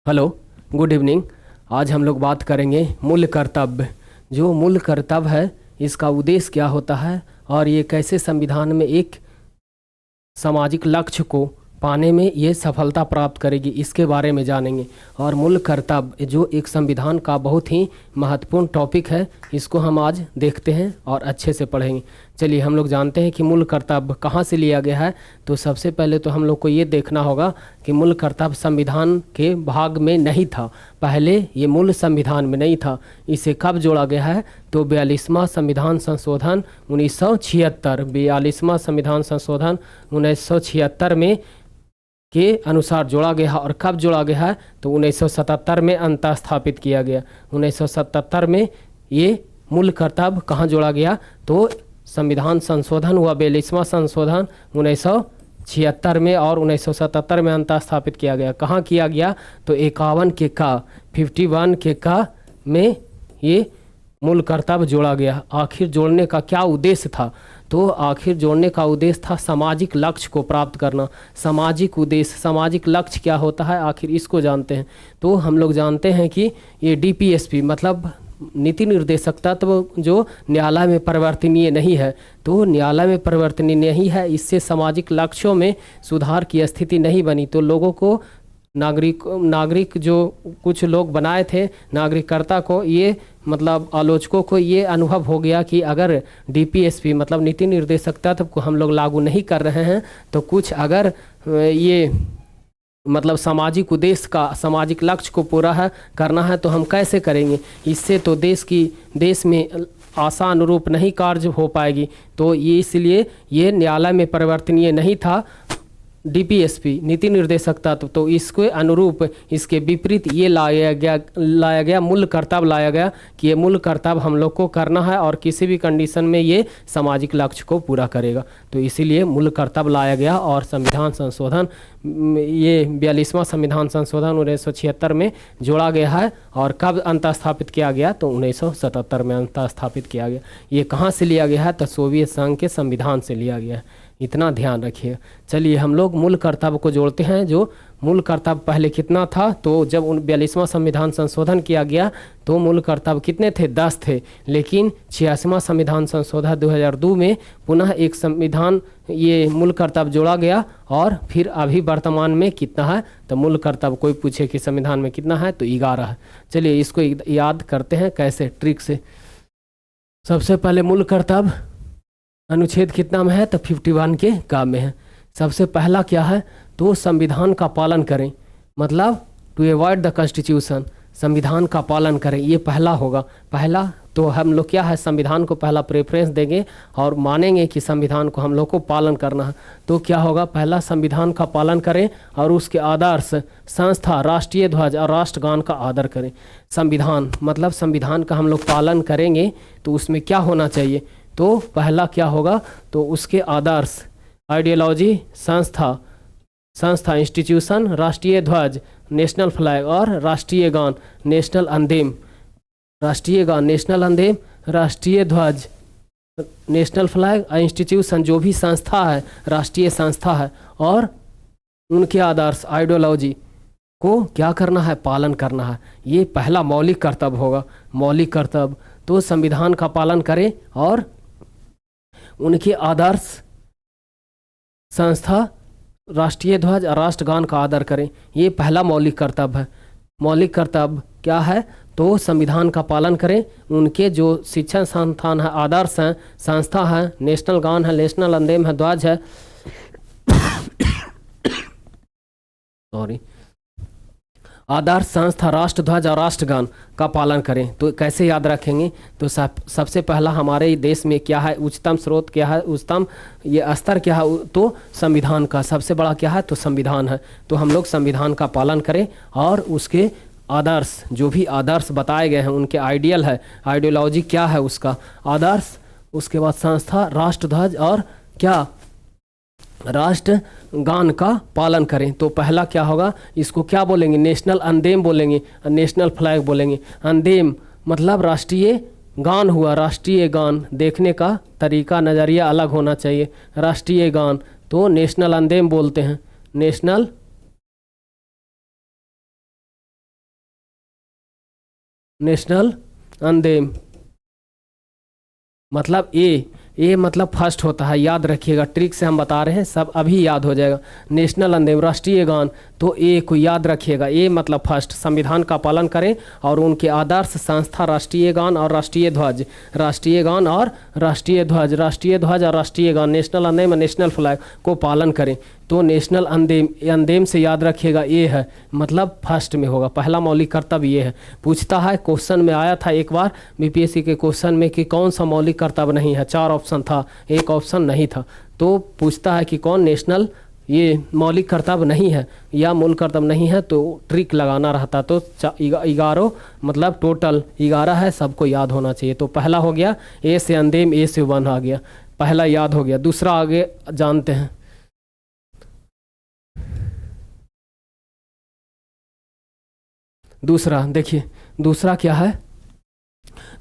Hello, good evening. आज हम लोग बात करेंगे मूल कर्तव्य। जो मूल कर्तव्य है, इसका उद्देश्य क्या होता है और ये कैसे संविधान में एक सामाजिक लक्ष्य को पाने में ये सफलता प्राप्त करेगी, इसके बारे में जानेंगे। और मूल कर्तव्य जो एक संविधान का बहुत ही महत्वपूर्ण टॉपिक है, इसको हम आज देखते हैं और अच्छे से पढ़ेंगे। चलिए हम लोग जानते हैं कि मूल कर्तव्य कहाँ से लिया गया है। तो सबसे पहले तो हम लोग को ये देखना होगा कि मूल कर्तव्य संविधान के भाग में नहीं था। पहले ये मूल संविधान में नहीं था। इसे कब जोड़ा गया है? तो 42वां संविधान संशोधन 1976, 42वां संविधान संशोधन 1976 में के अनुसार जोड़ा गया है। और कब जोड़ा गया है? तो 1977 में अंतः स्थापित किया गया। 1977 में ये मूल कर्तव्य कहाँ जोड़ा गया? तो संविधान संशोधन हुआ 42वां संशोधन 1976 में और 1977 में अंतः स्थापित किया गया। कहाँ किया गया? तो 51 के का 51 के का में ये मूल कर्तव्य जोड़ा गया। आखिर जोड़ने का क्या उद्देश्य था? तो आखिर जोड़ने का उद्देश्य था सामाजिक लक्ष्य को प्राप्त करना। सामाजिक उद्देश्य, सामाजिक लक्ष्य क्या होता है, आखिर इसको जानते हैं। तो हम लोग जानते हैं कि ये डीपीएसपी मतलब नीति निर्देशक तत्व जो न्यायालय में परिवर्तनीय नहीं है। तो न्यायालय में परिवर्तनीय नहीं है, इससे सामाजिक लक्ष्यों में सुधार की स्थिति नहीं बनी। तो लोगों को नागरिक जो कुछ लोग बनाए थे, नागरिकता को ये मतलब आलोचकों को ये अनुभव हो गया कि अगर डीपीएसपी मतलब नीति निर्देशक तत्व को हम लोग लागू नहीं कर रहे हैं तो कुछ अगर ये मतलब सामाजिक उद्देश्य का, सामाजिक लक्ष्य को पूरा है करना है तो हम कैसे करेंगे? इससे तो देश में आशा अनुरूप नहीं कार्य हो पाएगी। तो ये इसलिए ये न्यायालय में परिवर्तनीय नहीं था डीपीएसपी नीति निर्देशक तत्व। तो इसके अनुरूप, इसके विपरीत ये लाया गया मूल कर्तव्य लाया गया कि ये मूल कर्तव्य हम लोग को करना है और किसी भी कंडीशन में ये सामाजिक लक्ष्य को पूरा करेगा। तो इसीलिए मूल कर्तव्य लाया गया और संविधान संशोधन ये 42वां संविधान संशोधन 1976 में जोड़ा गया है। और कब अंतः स्थापित किया गया? तो 1977 में अंतः स्थापित किया गया। ये कहाँ से लिया गया है? तो सोवियत संघ के संविधान से लिया गया है, इतना ध्यान रखिए। चलिए हम लोग मूल कर्तव्य को जोड़ते हैं। जो मूल कर्तव्य पहले कितना था? तो जब 42वां संविधान संशोधन किया गया तो मूल कर्तव्य कितने थे? 10 थे। लेकिन 86वां संविधान संशोधन 2002 में पुनः एक संविधान ये मूल कर्तव्य जोड़ा गया। और फिर अभी वर्तमान में कितना है? तो मूल कर्तव्य कोई पूछे कि संविधान में कितना है तो 11 है। चलिए इसको याद करते हैं कैसे, ट्रिक से। सबसे पहले मूल कर्तव्य अनुच्छेद कितना में है? तो 51 के का में है। सबसे पहला क्या है? तो संविधान का पालन करें, मतलब टू अवॉइड द कॉन्स्टिट्यूशन, संविधान का पालन करें, ये पहला होगा। पहला तो हम लोग क्या है, संविधान को पहला प्रेफरेंस देंगे और मानेंगे कि संविधान को हम लोग को पालन करना है। तो क्या होगा? पहला संविधान का पालन करें और उसके आदर्श, संस्था, राष्ट्रीय ध्वज और राष्ट्रगान का आदर करें। संविधान मतलब संविधान का हम लोग पालन करेंगे तो उसमें क्या होना चाहिए? तो पहला क्या होगा? तो उसके आदर्श, आइडियोलॉजी, संस्था इंस्टीट्यूशन, राष्ट्रीय ध्वज, नेशनल फ्लैग और राष्ट्रीय गान, नेशनल अंथेम, राष्ट्रीय गान, नेशनल अंथेम, राष्ट्रीय ध्वज, नेशनल फ्लैग, इंस्टीट्यूशन जो भी संस्था है, राष्ट्रीय संस्था है, और उनके आदर्श, आइडियोलॉजी को क्या करना है? पालन करना है। ये पहला मौलिक कर्तव्य होगा। मौलिक कर्तव्य तो संविधान का पालन करें और उनके आदर्श, संस्था, राष्ट्रीय ध्वज और राष्ट्रगान का आदर करें। ये पहला मौलिक कर्तव्य है। मौलिक कर्तव्य क्या है? तो संविधान का पालन करें, उनके जो शिक्षण संस्थान है, आदर्श हैं, संस्था है, नेशनल गान है, नेशनल अंथेम है, ध्वज है सॉरी आदर्श, संस्था, राष्ट्र ध्वज और राष्ट्रगान का पालन करें। तो कैसे याद रखेंगे? तो सबसे पहला हमारे देश में क्या है, उच्चतम स्रोत क्या है, उच्चतम ये स्तर क्या है? तो संविधान का सबसे बड़ा क्या है? तो संविधान है। तो हम लोग संविधान का पालन करें और उसके आदर्श, जो भी आदर्श बताए गए हैं, उनके आइडियल है, आइडियोलॉजी क्या है उसका आदर्श, उसके बाद संस्था, राष्ट्र ध्वज और क्या, राष्ट्र गान का पालन करें। तो पहला क्या होगा? इसको क्या बोलेंगे? नेशनल अंथेम बोलेंगे, नेशनल फ्लैग बोलेंगे। अंथेम मतलब राष्ट्रीय गान हुआ, राष्ट्रीय गान देखने का तरीका, नज़रिया अलग होना चाहिए। राष्ट्रीय गान तो नेशनल अंथेम बोलते हैं, नेशनल नेशनल अंदेम मतलब ए मतलब फर्स्ट होता है, याद रखिएगा, ट्रिक से हम बता रहे हैं, सब अभी याद हो जाएगा। नेशनल अंदेम राष्ट्रीय गान, तो ए को याद रखिएगा, ए मतलब फर्स्ट, संविधान का पालन करें और उनके आदर्श संस्था राष्ट्रीय गान और राष्ट्रीय ध्वज, राष्ट्रीय गान और राष्ट्रीय ध्वज, राष्ट्रीय ध्वज और राष्ट्रीय गान, नेशनल अंदेम और नेशनल फ्लैग को पालन करें। तो नेशनल अंदेम, अंदेम से याद रखिएगा ए है, मतलब फर्स्ट में होगा, पहला मौलिक कर्तव्य ये है। पूछता है, क्वेश्चन में आया था एक बार बीपीएससी के क्वेश्चन में कि कौन सा मौलिक कर्तव्य नहीं है, 4 ऑप्शन था, एक ऑप्शन नहीं था, तो पूछता है कि कौन नेशनल ये मौलिक कर्तव्य नहीं है या मूल कर्तव्य नहीं है, तो ट्रिक लगाना रहता। तो 11 मतलब टोटल 11 है, सबको याद होना चाहिए। तो पहला हो गया ए से अंदेम, ए से 1 आ गया, पहला याद हो गया। दूसरा आगे जानते हैं। दूसरा देखिए, दूसरा क्या है,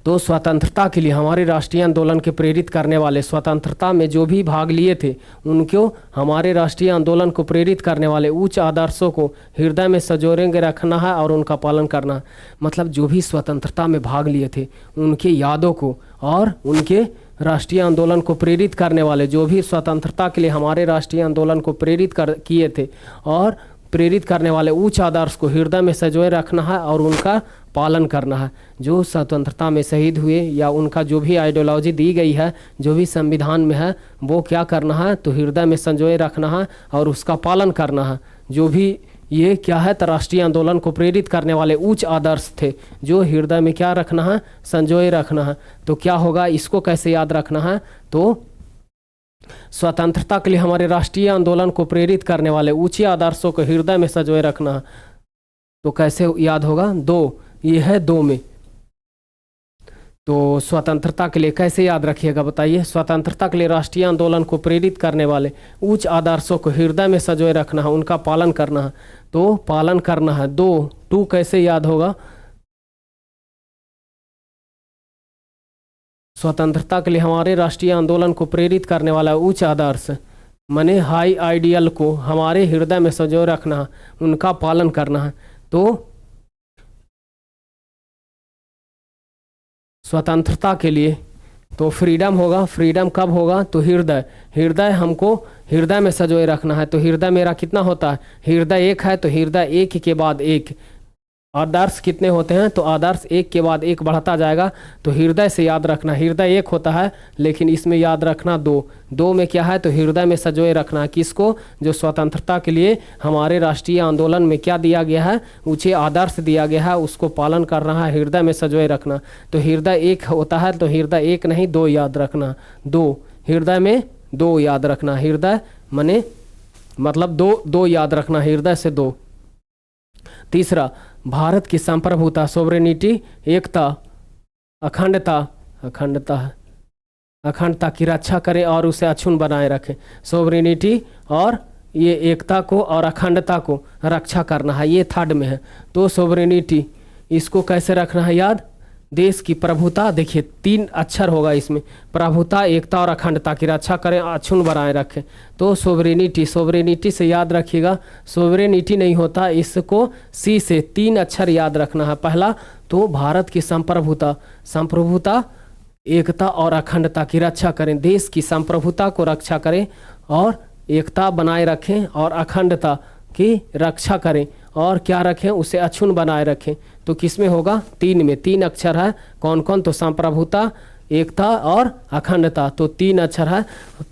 तो स्वतंत्रता के लिए हमारे राष्ट्रीय आंदोलन के प्रेरित करने वाले, स्वतंत्रता में जो भी भाग लिए थे उनको, हमारे राष्ट्रीय आंदोलन को प्रेरित करने वाले उच्च आदर्शों को हृदय में संजोए रखना है और उनका पालन करना है। मतलब जो भी स्वतंत्रता में भाग लिए थे उनके यादों को और उनके राष्ट्रीय आंदोलन को प्रेरित करने वाले, जो भी स्वतंत्रता के लिए हमारे राष्ट्रीय आंदोलन को प्रेरित किए थे और प्रेरित करने वाले उच्च आदर्श को हृदय में संजोए रखना है और उनका पालन करना है। जो स्वतंत्रता में शहीद हुए या उनका जो भी आइडियोलॉजी दी गई है, जो भी संविधान में है, वो क्या करना है, तो हृदय में संजोए रखना है और उसका पालन करना है। जो भी ये क्या है, तो राष्ट्रीय आंदोलन को प्रेरित करने वाले उच्च आदर्श थे, जो हृदय में क्या रखना है, संजोए रखना है। तो क्या होगा, इसको कैसे याद रखना है, तो स्वतंत्रता के लिए हमारे राष्ट्रीय आंदोलन को प्रेरित करने वाले उच्च आदर्शों को हृदय में संजोए रखना है। तो कैसे याद होगा, 2, ये है 2 में। तो स्वतंत्रता के लिए कैसे याद रखिएगा बताइए, स्वतंत्रता के लिए राष्ट्रीय आंदोलन को प्रेरित करने वाले उच्च आदर्शों को हृदय में संजोए रखना है, उनका पालन करना है। तो पालन करना है, 2 कैसे याद होगा, स्वतंत्रता के लिए हमारे राष्ट्रीय आंदोलन को प्रेरित करने वाला उच्च आदर्श माने हाई आइडियल को हमारे हृदय में संजोए रखना है, उनका पालन करना है। तो स्वतंत्रता के लिए तो फ्रीडम होगा, फ्रीडम कब होगा, तो हृदय, हृदय हमको हृदय में संजोए रखना है। तो हृदय मेरा कितना होता है, हृदय 1 है, तो हृदय 1 के बाद 1, आदर्श कितने होते हैं, तो आदर्श 1 के बाद 1 बढ़ता जाएगा। तो हृदय से याद रखना, हृदय 1 होता है, लेकिन इसमें याद रखना 2 में क्या है, तो हृदय में संजोए रखना है किसको, जो स्वतंत्रता के लिए हमारे राष्ट्रीय आंदोलन में क्या दिया गया है, ऊंचे आदर्श दिया गया है, उसको पालन करना है, हृदय में संजोए रखना। तो हृदय 1 होता है, तो हृदय 1 नहीं 2 याद रखना, 2 हृदय में 2 याद रखना, हृदय मने मतलब 2 याद रखना, हृदय से 2। तीसरा, भारत की संप्रभुता, सोवरेनिटी, एकता, अखंडता की रक्षा करें और उसे अक्षुण्ण बनाए रखें। सोवरेनिटी और ये एकता को और अखंडता को रक्षा करना है, ये 3rd में है। तो सोवरेनिटी इसको कैसे रखना है याद, देश की प्रभुता, देखिए 3 अक्षर होगा इसमें, प्रभुता, एकता और अखंडता की रक्षा करें, अक्षुण्ण बनाए रखें। तो सोवरेनिटी, सोवरेनिटी से याद रखिएगा, सोवरेनिटी नहीं होता, इसको सी से 3 अक्षर याद रखना है। पहला तो भारत की संप्रभुता, संप्रभुता, एकता और अखंडता की रक्षा करें, देश की संप्रभुता को रक्षा करें और एकता बनाए रखें और अखंडता की रक्षा करें और क्या रखें, उसे अक्षुण्ण बनाए रखें। तो किस में होगा, 3 में, 3 अक्षर है, कौन कौन, तो संप्रभुता, एकता और अखंडता, तो 3 अक्षर है।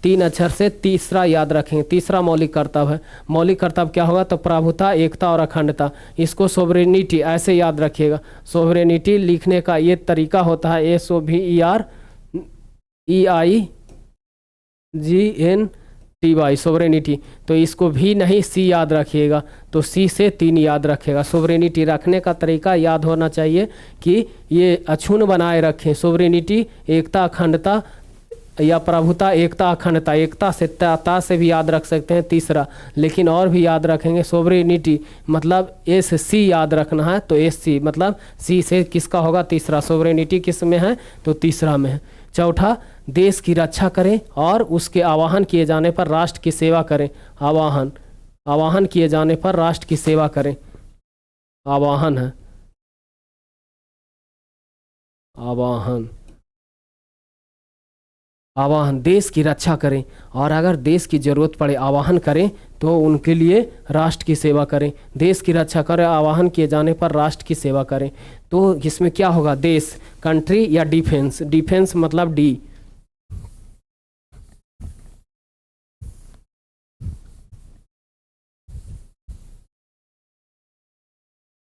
3 अक्षर से तीसरा याद रखेंगे, तीसरा मौलिक कर्तव्य है। मौलिक कर्तव्य क्या होगा, तो प्रभुता, एकता और अखंडता, इसको सोवरेनिटी ऐसे याद रखिएगा। सोवरेनिटी लिखने का ये तरीका होता है, SOVEREIGNTY, सोवरेनिटी। तो इसको भी नहीं, सी याद रखिएगा, तो सी से 3 याद रखेगा। सोवरेनिटी रखने का तरीका याद होना चाहिए कि ये अक्षुण्ण बनाए रखें, सोवरेनिटी, एकता, अखंडता या प्रभुता, एकता, अखंडता, एकता से ता से भी याद रख सकते हैं तीसरा, लेकिन और भी याद रखेंगे। सोवरेनिटी मतलब SC याद रखना है, तो SC मतलब सी से किसका होगा, तीसरा, सोवरेनिटी किस में है, तो तीसरा में है। चौथा, देश की रक्षा करें और उसके आवाहन किए जाने पर राष्ट्र की सेवा करें, आवाहन किए जाने पर राष्ट्र की सेवा करें, आवाहन है। आवाहन, आवाहन देश की रक्षा करें, और अगर देश की ज़रूरत पड़े आवाहन करें तो उनके लिए राष्ट्र की सेवा करें। देश की रक्षा करें, आवाहन किए जाने पर राष्ट्र की सेवा करें। तो इसमें क्या होगा, देश, कंट्री या डिफेंस। डिफेंस मतलब डी।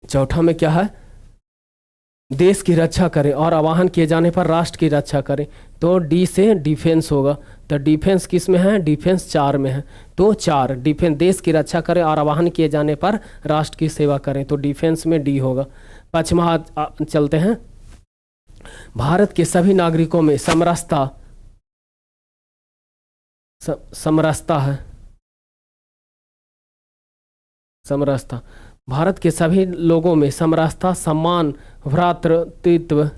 चौथा में क्या है, देश की रक्षा करें और आवाहन किए जाने पर राष्ट्र की रक्षा करें। तो डी से डिफेंस होगा। तो डिफेंस किस में है, डिफेंस 4 में है। तो 4 डिफेंस, देश की रक्षा करें और आवाहन किए जाने पर राष्ट्र की सेवा करें, तो डिफेंस में डी होगा। पचमा चलते हैं, भारत के सभी नागरिकों में समरसता, समरसता है, समरसता, भारत के सभी लोगों में समरसता, सम्मान, भ्रातृत्व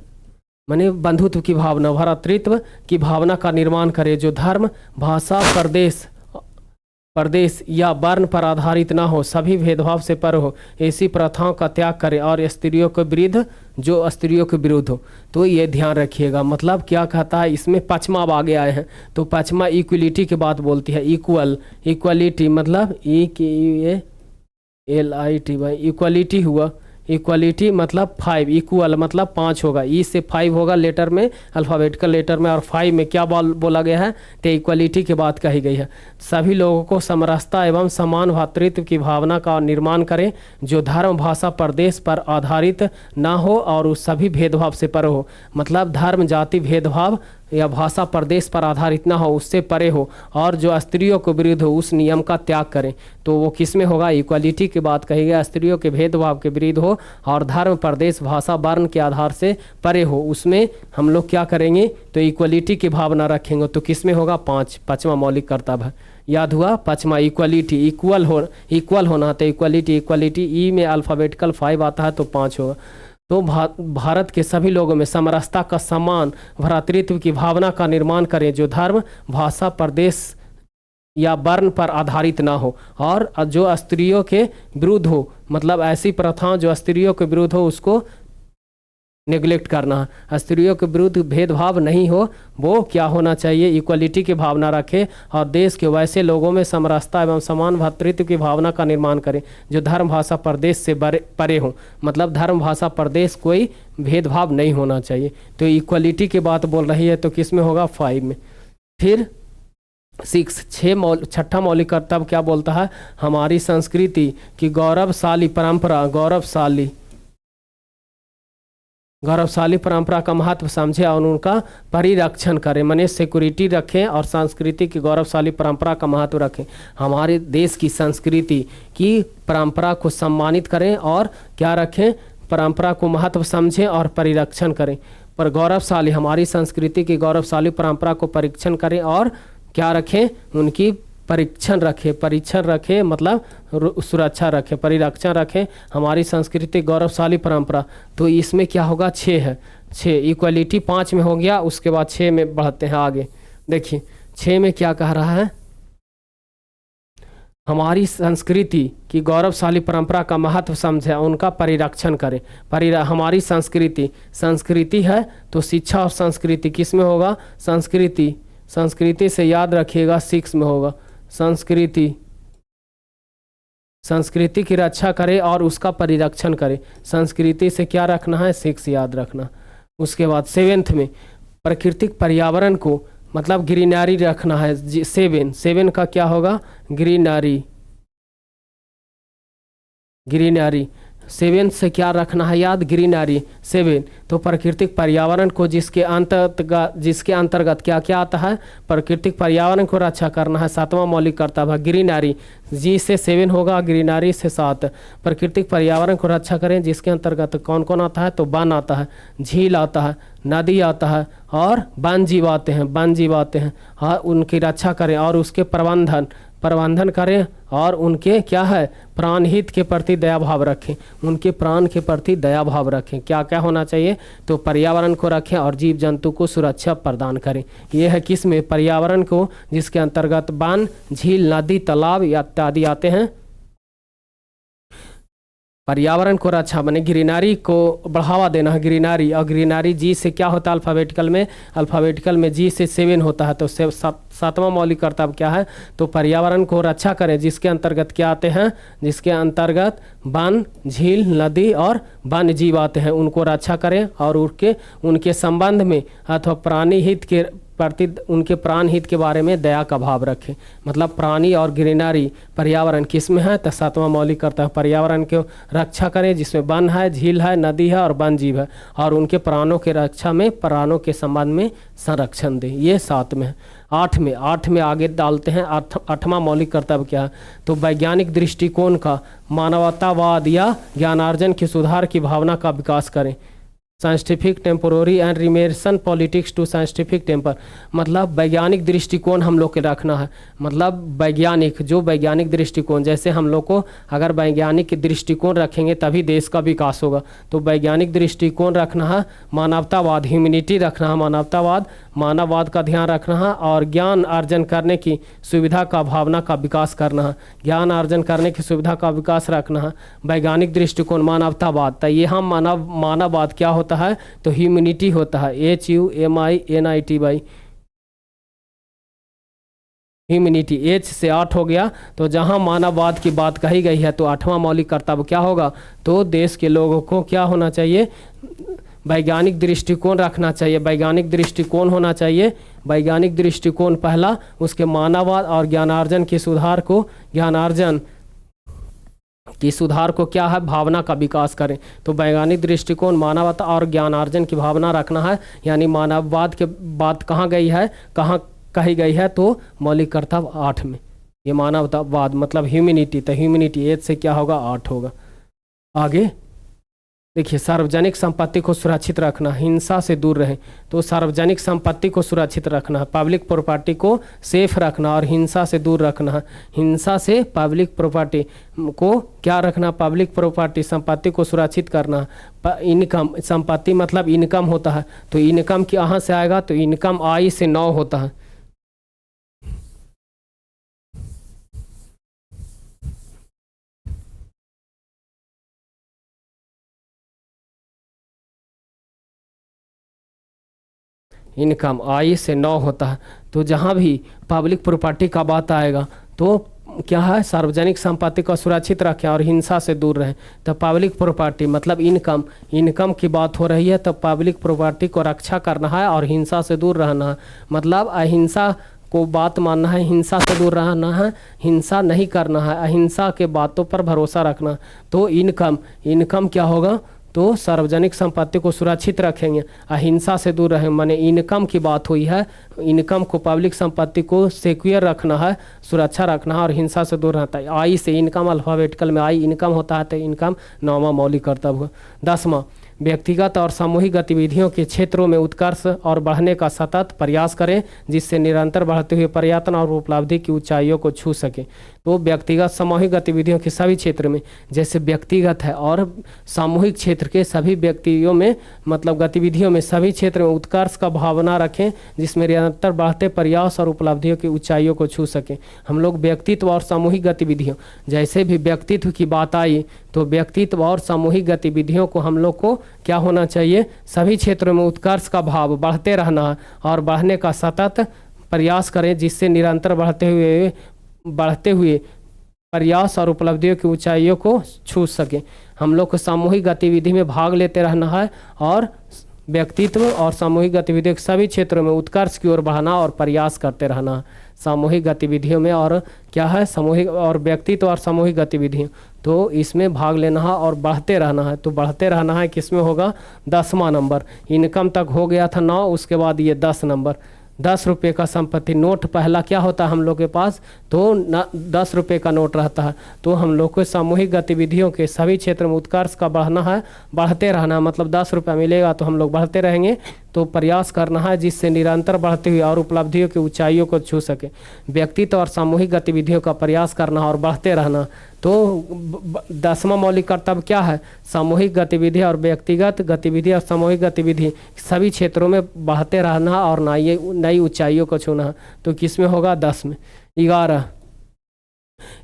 माने बंधुत्व की भावना, भ्रातृत्व की भावना का निर्माण करे, जो धर्म, भाषा, प्रदेश या वर्ण पर आधारित ना हो, सभी भेदभाव से पर हो, ऐसी प्रथाओं का त्याग करे, और स्त्रियों के विरुद्ध, जो स्त्रियों के विरुद्ध हो। तो ये ध्यान रखिएगा। मतलब क्या कहता है, इसमें पचमा आगे आए हैं, तो पचमा इक्वलिटी की बात बोलती है। इक्वल, इक्वलिटी मतलब EQUALITY, इक्वलिटी हुआ। इक्वलिटी मतलब 5, इक्वल मतलब 5 होगा, ई से 5 होगा लेटर में, अल्फ़ाबेटिकल लेटर में, और 5 में क्या बोला गया है, तो इक्वलिटी की बात कही गई है। सभी लोगों को समरसता एवं समान भातृत्व की भावना का निर्माण करें, जो धर्म, भाषा, प्रदेश पर आधारित ना हो और उस सभी भेदभाव से पर हो। मतलब धर्म, जाति भेदभाव या भाषा, प्रदेश पर आधारित ना हो, उससे परे हो, और जो स्त्रियों को विरुद्ध हो उस नियम का त्याग करें। तो वो किस में होगा, इक्वलिटी की बात कही गई, स्त्रियों के भेदभाव के विरुद्ध हो और धर्म, प्रदेश, भाषा, वर्ण के आधार से परे हो, उसमें हम लोग क्या करेंगे, तो इक्वलिटी की भावना रखेंगे। तो किस में होगा, 5, पाँचवा मौलिक कर्तव्य है। याद हुआ, पाँचवा इक्वलिटी, इक्वल होना, तो इक्वलिटी, इक्वलिटी ई में अल्फ़ाबेटिकल 5 आता है तो 5 होगा। तो भारत के सभी लोगों में समरसता का सम्मान, भ्रातृत्व की भावना का निर्माण करें, जो धर्म, भाषा, प्रदेश या वर्ण पर आधारित ना हो, और जो स्त्रियों के विरुद्ध हो, मतलब ऐसी प्रथाओं जो स्त्रियों के विरुद्ध हो उसको नेग्लेक्ट करना है। स्त्रियों के विरुद्ध भेदभाव नहीं हो, वो क्या होना चाहिए, इक्वलिटी की भावना रखे, और देश के वैसे लोगों में समरसता एवं समान भातृत्व की भावना का निर्माण करें, जो धर्म, भाषा, प्रदेश से परे हो। मतलब धर्म, भाषा, प्रदेश कोई भेदभाव नहीं होना चाहिए। तो इक्वलिटी की बात बोल रही है, तो किस में होगा, 5 में। फिर 6 छठा मौलिक कर्तव्य क्या बोलता है, हमारी संस्कृति की गौरवशाली परंपरा, गौरवशाली परंपरा का महत्व समझे और उनका परिरक्षण करें, माने सिक्योरिटी रखें और संस्कृति की गौरवशाली परंपरा का महत्व रखें। हमारे देश की संस्कृति की परंपरा को सम्मानित करें और क्या रखें, परंपरा को महत्व समझें और परिरक्षण करें। पर गौरवशाली, हमारी संस्कृति की गौरवशाली परंपरा को परीक्षण करें और क्या रखें, उनकी परीक्षण रखें मतलब सुरक्षा रखें, परिरक्षण रखें हमारी संस्कृति गौरवशाली परंपरा। तो इसमें क्या होगा, 6 है, 6 इक्वलिटी 5 में हो गया, उसके बाद 6 में बढ़ते हैं आगे। देखिए 6 में क्या कह रहा है, हमारी संस्कृति की गौरवशाली परंपरा का महत्व समझे, उनका परिरक्षण करें। हमारी संस्कृति है तो शिक्षा और संस्कृति किस में होगा, संस्कृति से याद रखिएगा 6 में होगा। संस्कृति की रक्षा करे और उसका परिरक्षण करे, संस्कृति से क्या रखना है, 6 याद रखना। उसके बाद 7th में प्राकृतिक पर्यावरण को मतलब ग्रीनरी रखना है। 7 का क्या होगा, ग्रीनरी। 7 से क्या रखना है याद, ग्रीनरी 7। तो प्राकृतिक पर्यावरण को जिसके अंतर्गत क्या क्या आता है, प्राकृतिक पर्यावरण को रक्षा करना है, 7वां मौलिक कर्तव्य है ग्रीनरी। जी से 7 होगा, ग्रीनरी से 7। प्राकृतिक पर्यावरण को रक्षा करें जिसके अंतर्गत कौन कौन आता है, तो वन आता है, झील आता है, नदी आता है और वन जीव आते हैं। हाँ, उनकी रक्षा करें और उसके प्रबंधन करें और उनके क्या है, प्राणहित के प्रति दया भाव रखें, उनके प्राण के प्रति दया भाव रखें। क्या क्या होना चाहिए, तो पर्यावरण को रखें और जीव जंतु को सुरक्षा प्रदान करें। ये है किस में, पर्यावरण को जिसके अंतर्गत वन, झील, नदी, तालाब इत्यादि आते हैं। पर्यावरण को रक्षा बने ग्रीनरी को बढ़ावा देना है, ग्रीनरी। और ग्रीनरी जी से क्या होता है अल्फ़ाबेटिकल में जी से 7 होता है। तो सातवां मौलिक कर्तव्य क्या है? तो पर्यावरण को रक्षा करें, जिसके अंतर्गत क्या आते हैं? जिसके अंतर्गत वन, झील, नदी और वन्य जीव आते हैं, उनको रक्षा करें और उनके संबंध में अथवा प्राणी हित के प्रति उनके प्राण हित के बारे में दया का भाव रखें। मतलब प्राणी और ग्रीनरी पर्यावरण किस में है? तो सातवां मौलिक कर्तव्य पर्यावरण की रक्षा करें, जिसमें वन है, झील है, नदी है और वन जीव है, और उनके प्राणों के रक्षा में प्राणों के संबंध में संरक्षण दें। ये 7 में है। 8 में आगे डालते हैं 8वां मौलिक कर्तव्य क्या है? तो वैज्ञानिक दृष्टिकोण का मानवतावाद या ज्ञानार्जन के सुधार की भावना का विकास करें। साइंटिफिक टेम्पोररी एंड रिमेशन पॉलिटिक्स टू साइंटिफिक टेम्पर। मतलब वैज्ञानिक दृष्टिकोण हम लोग के रखना है। मतलब वैज्ञानिक दृष्टिकोण, जैसे हम लोग को अगर वैज्ञानिक दृष्टिकोण रखेंगे तभी देश का विकास होगा। तो वैज्ञानिक दृष्टिकोण रखना है, मानवतावाद, ह्यूमैनिटी रखना है, मानववाद का ध्यान रखना है, और ज्ञान अर्जन करने की सुविधा का भावना का विकास करना है। ज्ञान अर्जन करने की सुविधा का विकास रखना है। वैज्ञानिक दृष्टिकोण मानवतावाद, तो ये हम मानववाद क्या होता है? तो ह्यूमैनिटी होता है, HUMINITY, ह्यूमैनिटी। H से 8 हो गया। तो जहाँ मानववाद की बात कही गई है तो 8वां मौलिक कर्तव्य क्या होगा? तो देश के लोगों को क्या होना चाहिए? वैज्ञानिक दृष्टिकोण रखना चाहिए, वैज्ञानिक दृष्टिकोण होना चाहिए। वैज्ञानिक दृष्टिकोण पहला, उसके मानववाद और ज्ञानार्जन के सुधार को क्या है? भावना का विकास करें। तो वैज्ञानिक दृष्टिकोण, मानवता और ज्ञानार्जन की भावना रखना है। यानी मानववाद के बात कहाँ गई है, कहाँ कही गई है? तो मौलिक कर्तव्य 8 में। ये मानवतावाद मतलब ह्यूमैनिटी, तो ह्यूमैनिटी 8 से क्या होगा? 8 होगा। आगे देखिए, सार्वजनिक संपत्ति को सुरक्षित रखना, हिंसा से दूर रहें। तो सार्वजनिक संपत्ति को सुरक्षित रखना है, पब्लिक प्रॉपर्टी को सेफ रखना और हिंसा से दूर रखना है। हिंसा से पब्लिक प्रॉपर्टी को क्या रखना? पब्लिक प्रॉपर्टी संपत्ति को सुरक्षित करना। इनकम, संपत्ति मतलब इनकम होता है। तो इनकम कहाँ से आएगा? तो इनकम आय से 9 होता है। इनकम आय से 9 होता है। तो जहाँ भी पब्लिक प्रॉपर्टी का बात आएगा तो क्या है? सार्वजनिक संपत्ति को सुरक्षित रखें और हिंसा से दूर रहें। तो पब्लिक प्रॉपर्टी मतलब इनकम की बात हो रही है, तो पब्लिक प्रॉपर्टी को रक्षा करना है और हिंसा से दूर रहना है। मतलब अहिंसा को बात मानना है, हिंसा से दूर रहना है, हिंसा नहीं करना है, अहिंसा के बातों पर भरोसा रखना। तो इनकम क्या होगा? तो सार्वजनिक संपत्ति को सुरक्षित रखेंगे, अहिंसा से दूर रहें। माने इनकम की बात हुई है, इनकम को, पब्लिक संपत्ति को सिक्योर रखना है, सुरक्षा रखना है और हिंसा से दूर रहता है। आई से इनकम, अल्फ़ाबेटिकल में आई इनकम होता है, तो इनकम 9वां मौलिक कर्तव्य। 10वां, व्यक्तिगत और सामूहिक गतिविधियों के क्षेत्रों में उत्कर्ष और बढ़ने का सतत प्रयास करें, जिससे निरंतर बढ़ते हुए पर्यटन और उपलब्धि की ऊंचाइयों को छू सकें। तो व्यक्तिगत सामूहिक गतिविधियों के सभी क्षेत्र में, जैसे व्यक्तिगत है और सामूहिक क्षेत्र के सभी व्यक्तियों में मतलब गतिविधियों में सभी क्षेत्र में उत्कर्ष का भावना रखें, जिसमें निरंतर बढ़ते प्रयास और उपलब्धियों की ऊंचाइयों को छू सकें। हम लोग व्यक्तित्व और सामूहिक गतिविधियों, जैसे भी व्यक्तित्व की बात आई तो व्यक्तित्व और सामूहिक गतिविधियों को हम लोग को क्या होना चाहिए? सभी क्षेत्रों में उत्कर्ष का भाव बढ़ते रहना है और बढ़ने का सतत प्रयास करें, जिससे निरंतर बढ़ते हुए प्रयास और उपलब्धियों की ऊंचाइयों को छू सके। हम लोग को सामूहिक गतिविधि में भाग लेते रहना है और व्यक्तित्व और सामूहिक गतिविधियों के सभी क्षेत्रों में उत्कर्ष की ओर बढ़ना और प्रयास करते रहना है। सामूहिक गतिविधियों में और क्या है? सामूहिक और व्यक्तित्व और सामूहिक गतिविधियों, तो इसमें भाग लेना है और बढ़ते रहना है। तो बढ़ते रहना है किसमें होगा? 10वां नंबर। इनकम तक हो गया था 9, उसके बाद ये 10 नंबर। 10 रुपये का संपत्ति नोट पहला क्या होता है हम लोग के पास? तो 10 रुपये का नोट रहता है। तो हम लोग को सामूहिक गतिविधियों के सभी क्षेत्र में उत्कर्ष का बढ़ना है, बढ़ते रहना है। मतलब 10 रुपया मिलेगा तो हम लोग बढ़ते रहेंगे, तो प्रयास करना है जिससे निरंतर बढ़ती हुई और उपलब्धियों की ऊंचाइयों को छू सके। व्यक्तित्व और सामूहिक गतिविधियों का प्रयास करना और बढ़ते रहना। तो 10वां मौलिक कर्तव्य क्या है? सामूहिक गतिविधि और व्यक्तिगत गतिविधि और सामूहिक गतिविधि सभी क्षेत्रों में बढ़ते रहना और नई ऊंचाइयों को छूना। तो किस में होगा? 10 में। 11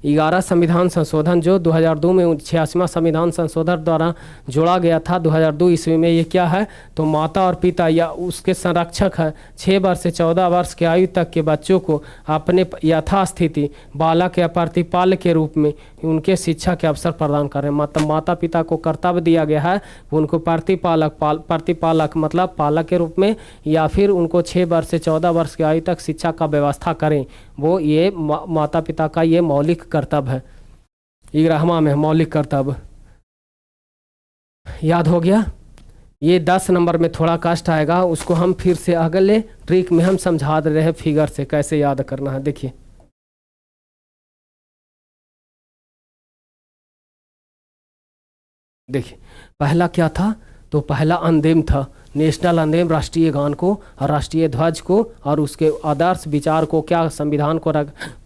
11 संविधान संशोधन जो 2002 में 86वां संविधान संशोधन द्वारा जोड़ा गया था 2002 ईस्वी में, ये क्या है तो माता और पिता या उसके संरक्षक है 6 वर्ष से 14 वर्ष की आयु तक के बच्चों को अपने यथास्थिति बालक या प्रतिपालक के रूप में उनके शिक्षा के अवसर प्रदान करें। मतलब माता पिता को कर्तव्य दिया गया है उनको प्रतिपालक मतलब पालक के रूप में या फिर उनको 6 वर्ष से 14 वर्ष की आयु तक शिक्षा का व्यवस्था करें। वो ये माता पिता का ये मौलिक कर्तव्य है। 11वां में मौलिक कर्तव्य याद हो गया। ये 10 नंबर में थोड़ा कष्ट आएगा, उसको हम फिर से अगले ट्रिक में हम समझा दे रहे हैं फिगर से कैसे याद करना है। देखिए पहला क्या था तो पहला अंदेम था, नेशनल अंदेम राष्ट्रीय गान को और राष्ट्रीय ध्वज को और उसके आदर्श विचार को क्या संविधान को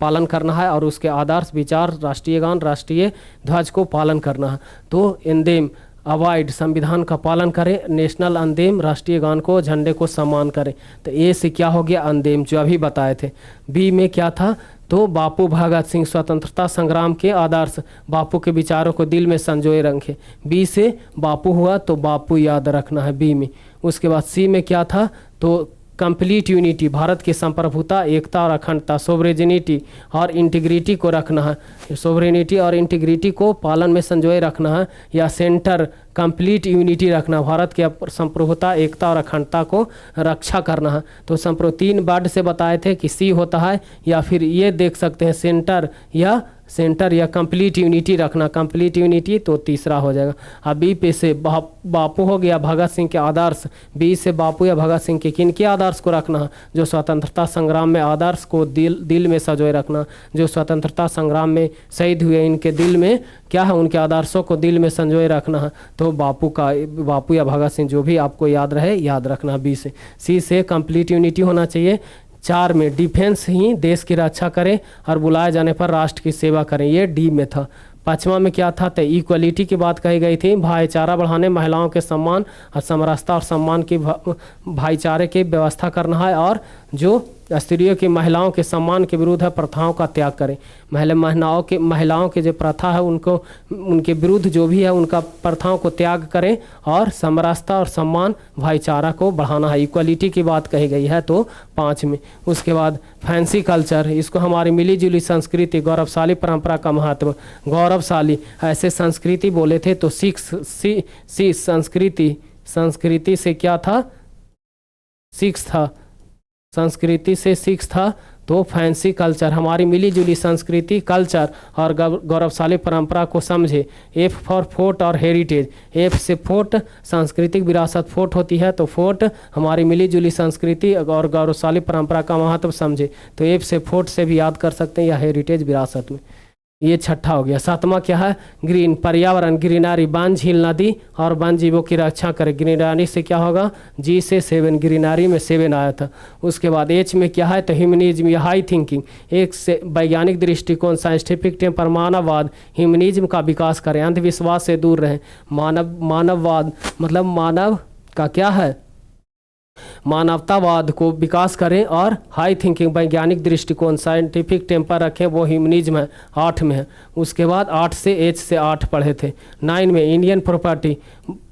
पालन करना है और उसके आदर्श विचार राष्ट्रीय गान राष्ट्रीय ध्वज को पालन करना है। तो अंदेम अवॉइड संविधान का पालन करें, नेशनल अंदेम राष्ट्रीय गान को झंडे को सम्मान करें। तो ए से क्या हो गया अंदेम जो अभी बताए थे। बी में क्या था तो बापू भगत सिंह स्वतंत्रता संग्राम के आदर्श बापू के विचारों को दिल में संजोए रखें। बी से बापू हुआ तो बापू याद रखना है बी में। उसके बाद सी में क्या था तो कंप्लीट यूनिटी भारत की संप्रभुता एकता और अखंडता सोवरेनिटी और इंटीग्रिटी को रखना है। सोवरेनिटी और इंटीग्रिटी को पालन में संजोए रखना है या सेंटर कंप्लीट यूनिटी रखना, भारत की संप्रभुता एकता और अखंडता को रक्षा करना है। तो 3 वर्ड से बताए थे कि सी होता है या फिर ये देख सकते हैं सेंटर या कंप्लीट यूनिटी रखना, कंप्लीट यूनिटी तो तीसरा हो जाएगा। अब बी पे से बापू हो गया भगत सिंह के आदर्श, बी से बापू या भगत सिंह के किन के आदर्श को रखना है जो स्वतंत्रता संग्राम में आदर्श को दिल में सजोए रखना, जो स्वतंत्रता संग्राम में शहीद हुए इनके दिल में क्या है उनके आदर्शों को दिल में संजोए रखना है। तो बापू या भगत सिंह जो भी आपको याद रहे याद रखना बी से। सी से कंप्लीट यूनिटी होना चाहिए। 4 में डिफेंस ही देश की रक्षा करें और बुलाए जाने पर राष्ट्र की सेवा करें, ये डी में था। 5वां में क्या था तो इक्वलिटी की बात कही गई थी, भाईचारा बढ़ाने महिलाओं के सम्मान और समरसता और सम्मान की भाईचारे की व्यवस्था करना है और जो स्त्रियों की महिलाओं के सम्मान के विरुद्ध है प्रथाओं का त्याग करें। महिलाओं के जो प्रथा है उनके विरुद्ध जो भी है उनका प्रथाओं को त्याग करें और समरसता और सम्मान भाईचारा को बढ़ाना है, इक्वलिटी की बात कही गई है तो 5 में। उसके बाद फैंसी कल्चर, इसको हमारी मिली जुली संस्कृति गौरवशाली परंपरा का महत्व, गौरवशाली ऐसे संस्कृति बोले थे तो संस्कृति से क्या था 6 था, संस्कृति से 6 था तो फैंसी कल्चर हमारी मिली जुली संस्कृति कल्चर और गौरवशाली परंपरा को समझे। एफ फॉर फोर्ट और हेरिटेज, एफ से फोर्ट सांस्कृतिक विरासत फोर्ट होती है तो फोर्ट हमारी मिली जुली संस्कृति और गौरवशाली परंपरा का महत्व समझे, तो एफ से फोर्ट से भी याद कर सकते हैं या हेरिटेज विरासत में। ये 6ठा हो गया। 7वां क्या है ग्रीन, पर्यावरण ग्रीनरी, वन झील नदी और वन जीवों की रक्षा करें। ग्रीनरी से क्या होगा जी से 7, ग्रीनरी में 7 आया था। उसके बाद एच में क्या है तो ह्यूमनिज्म या हाई थिंकिंग, एक से वैज्ञानिक दृष्टिकोण साइंटिफिक टेम्पर मानववाद ह्यूमनिज्म का विकास करें, अंधविश्वास से दूर रहें। मानववाद मतलब मानव का क्या है मानवतावाद को विकास करें और हाई थिंकिंग वैज्ञानिक दृष्टिकोण साइंटिफिक टेम्पर रखें, वो ह्यूमनिज्म है 8 में है। उसके बाद 8 से एच से 8 पढ़े थे। 9 में इंडियन प्रॉपर्टी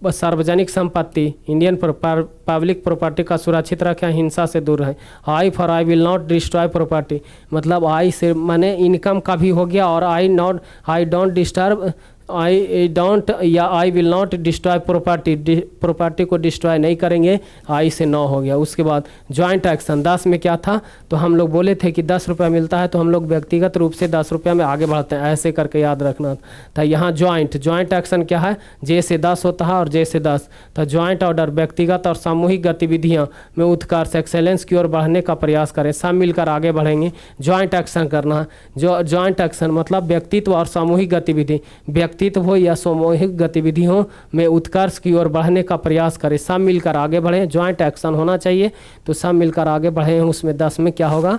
सार्वजनिक संपत्ति, इंडियन पब्लिक प्रॉपर्टी का सुरक्षित रखें, हिंसा से दूर रहें। I for I will not destroy property, मतलब आई से माने इनकम का भी हो गया और I don't disturb, I don't या I will not destroy property को डिस्ट्रॉय नहीं करेंगे, आई से 9 हो गया। उसके बाद जॉइंट एक्शन 10 में क्या था तो हम लोग बोले थे कि 10 रुपया मिलता है तो हम लोग व्यक्तिगत रूप से 10 रुपया में आगे बढ़ते हैं, ऐसे करके याद रखना था। यहाँ जॉइंट एक्शन क्या है जे से 10 होता है और जे से 10, तो जॉइंट ऑर्डर व्यक्तिगत और सामूहिक गतिविधियाँ में उत्कर्ष एक्सेलेंस की ओर बढ़ने का प्रयास करें, सब मिलकर आगे बढ़ेंगे। जॉइंट एक्शन करना है, जो जॉइंट एक्शन मतलब व्यक्तित्व और सामूहिक गतिविधि, व्यक्तित्व हो या सामूहिक गतिविधियों में उत्कर्ष की ओर बढ़ने का प्रयास करें, सब मिलकर आगे बढ़ें। जॉइंट एक्शन होना चाहिए तो सब मिलकर आगे बढ़े। उसमें 10 में क्या होगा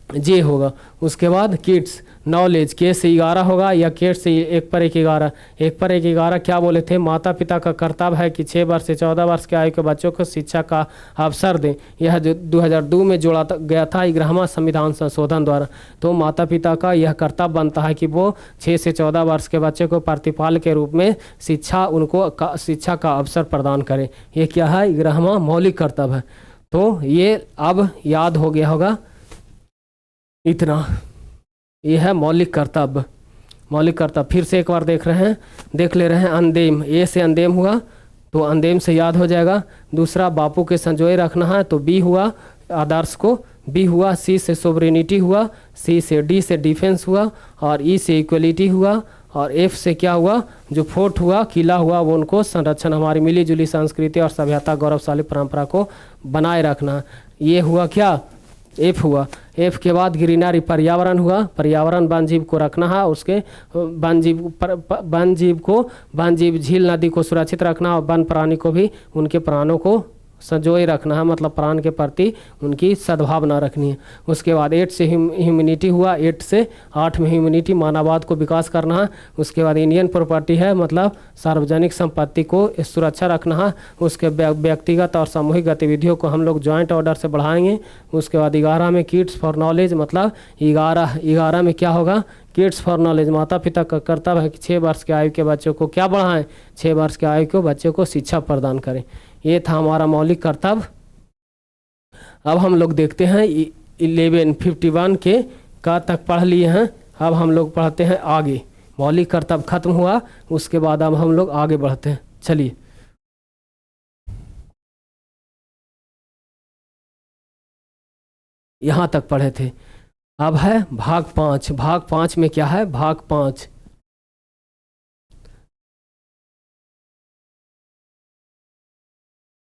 जे होगा। उसके बाद किड्स नॉलेज के से 11 होगा या के से 1 पर 1 11। 1 पर 1 11 क्या बोले थे, माता पिता का कर्तव्य है कि 6 वर्ष से 14 वर्ष के आयु के बच्चों को शिक्षा का अवसर दें। यह जो 2002 में जोड़ा गया था 11वां संविधान संशोधन द्वारा। तो माता पिता का यह कर्तव्य बनता है कि वो 6 से 14 वर्ष के बच्चे को प्रतिपाल के रूप में शिक्षा का अवसर प्रदान करें। ये क्या है, 11वां मौलिक कर्तव्य है। तो ये अब याद हो गया होगा इतना, ये है मौलिक कर्तव्य। मौलिक कर्तव्य फिर से एक बार देख ले रहे हैं। अंदेम, ए से अंदेम हुआ तो अंदेम से याद हो जाएगा। दूसरा बापू के संजोए रखना है तो बी हुआ आदर्श को, बी हुआ। सी से सोवरेनिटी हुआ, सी से डी से डिफेंस हुआ, और ई से इक्वलिटी हुआ, और एफ से क्या हुआ, जो फोर्ट हुआ किला हुआ वो उनको संरक्षण, हमारी मिली जुली संस्कृति और सभ्यता गौरवशाली परंपरा को बनाए रखना। ये हुआ क्या, एफ हुआ। एफ के बाद ग्रीनरी पर्यावरण हुआ, पर्यावरण वन जीव को रखना है, उसके वन जीव झील नदी को सुरक्षित रखना, और वन प्राणी को भी उनके प्राणों को संजोए रखना है, मतलब प्राण के प्रति उनकी सद्भावना रखनी है। उसके बाद 8 से ह्यूमनिटी हुआ, 8 से 8 में ह्यूमनिटी मानववाद को विकास करना है। उसके बाद इंडियन प्रॉपर्टी है, मतलब सार्वजनिक संपत्ति को सुरक्षा रखना है। उसके व्यक्तिगत और सामूहिक गतिविधियों को हम लोग जॉइंट ऑर्डर से बढ़ाएंगे। उसके बाद 11 में किड्स फॉर नॉलेज, मतलब 11 में क्या होगा, किड्स फॉर नॉलेज, माता पिता का कर्तव्य है कि 6 वर्ष के आयु के बच्चों को क्या बढ़ाएं, 6 वर्ष के आयु के बच्चों को शिक्षा प्रदान करें। ये था हमारा मौलिक कर्तव्य। अब हम लोग देखते हैं 1151 के का तक पढ़ लिए हैं। अब हम लोग पढ़ते हैं आगे। मौलिक कर्तव्य खत्म हुआ, उसके बाद अब हम लोग आगे बढ़ते हैं। चलिए, यहाँ तक पढ़े थे। अब है भाग 5। भाग 5 में क्या है, भाग 5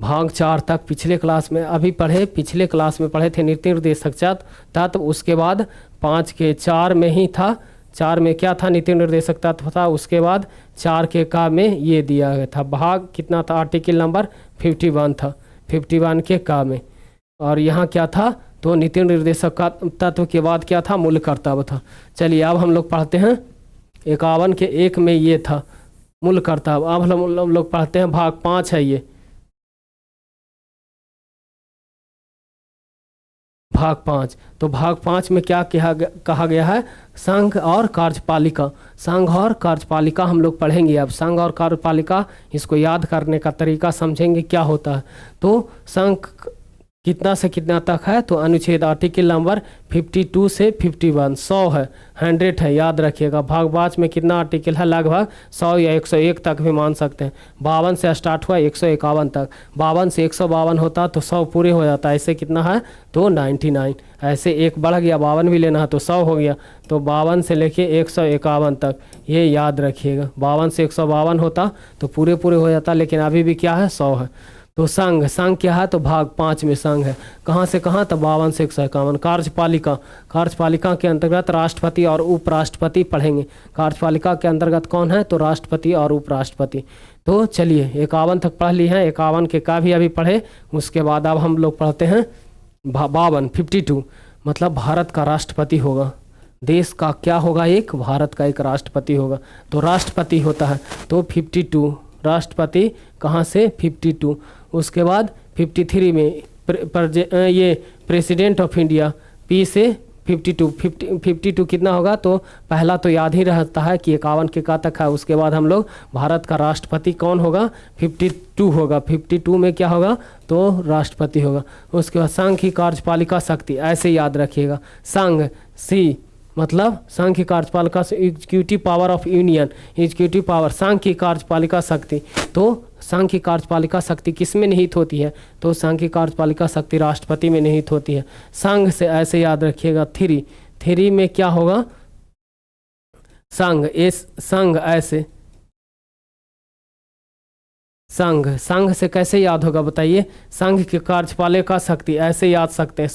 भाग 4 तक पिछले क्लास में पढ़े थे नीति निर्देशक तत्व। उसके बाद 5 के 4 में ही था, 4 में क्या था, नीति निर्देशक तत्व था। उसके बाद 4 के का में ये दिया गया था। भाग कितना था, आर्टिकल नंबर 51 था, 51 के का में। और यहाँ क्या था, तो नीति निर्देशक तत्व के बाद क्या था, मूल कर्तव्य था। चलिए अब हम लोग पढ़ते हैं 51 के 1 में ये था मूल कर्तव्य। अब हम लोग पढ़ते हैं भाग 5 है ये, भाग 5। तो भाग 5 में क्या कहा गया है, संघ और कार्यपालिका। संघ और कार्यपालिका हम लोग पढ़ेंगे। अब संघ और कार्यपालिका, इसको याद करने का तरीका समझेंगे क्या होता है। तो संघ कितना से कितना तक है, तो अनुच्छेद आर्टिकल नंबर 52 से 51, 100 है, 100 है, याद रखिएगा। भाग 5 में कितना आर्टिकल है, लगभग 100 या 101 तक भी मान सकते हैं। 52 से स्टार्ट हुआ 151 तक, 52 से 152 होता तो 100 पूरे हो जाता। ऐसे कितना है, तो 99। ऐसे एक बढ़ गया, 52 भी लेना है तो 100 हो गया। तो 52 से लेके 151 तक, ये याद रखिएगा। 52 से 152 होता तो पूरे हो जाता, लेकिन अभी भी क्या है, 100 है। तो संघ क्या है, तो भाग 5 में संघ है। कहाँ से कहाँ, तो 52 से 151। कार्यपालिका के अंतर्गत राष्ट्रपति और उपराष्ट्रपति पढ़ेंगे। कार्यपालिका के अंतर्गत कौन है, तो राष्ट्रपति और उपराष्ट्रपति। तो चलिए 51 तक पढ़ लिए हैं, 51 के का भी अभी पढ़े। उसके बाद अब हम लोग पढ़ते हैं 52, मतलब भारत का राष्ट्रपति होगा। देश का क्या होगा, एक भारत का एक राष्ट्रपति होगा। तो राष्ट्रपति होता है तो 52, राष्ट्रपति कहाँ से, 52। उसके बाद 53 में ये प्रेसिडेंट ऑफ इंडिया, पी से 52 कितना होगा, तो पहला तो याद ही रहता है कि 51 के का तक है। उसके बाद हम लोग भारत का राष्ट्रपति कौन होगा, 52 होगा। 52 में क्या होगा, तो राष्ट्रपति होगा। उसके बाद संघ की कार्यपालिका शक्ति, ऐसे याद रखिएगा। संघ सी, मतलब संघ की कार्यपालिका से executive power of union, executive power, संघ की कार्यपालिका शक्ति। तो संघ की कार्यपालिका शक्ति किस में निहित होती है, तो संघ की कार्यपालिका शक्ति राष्ट्रपति में निहित होती है। संघ से ऐसे याद रखिएगा, 3 में क्या होगा, संघ ऐसे, संघ से कैसे याद होगा बताइए। संघ की कार्यपालिका शक्ति ऐसे याद सकते हैं।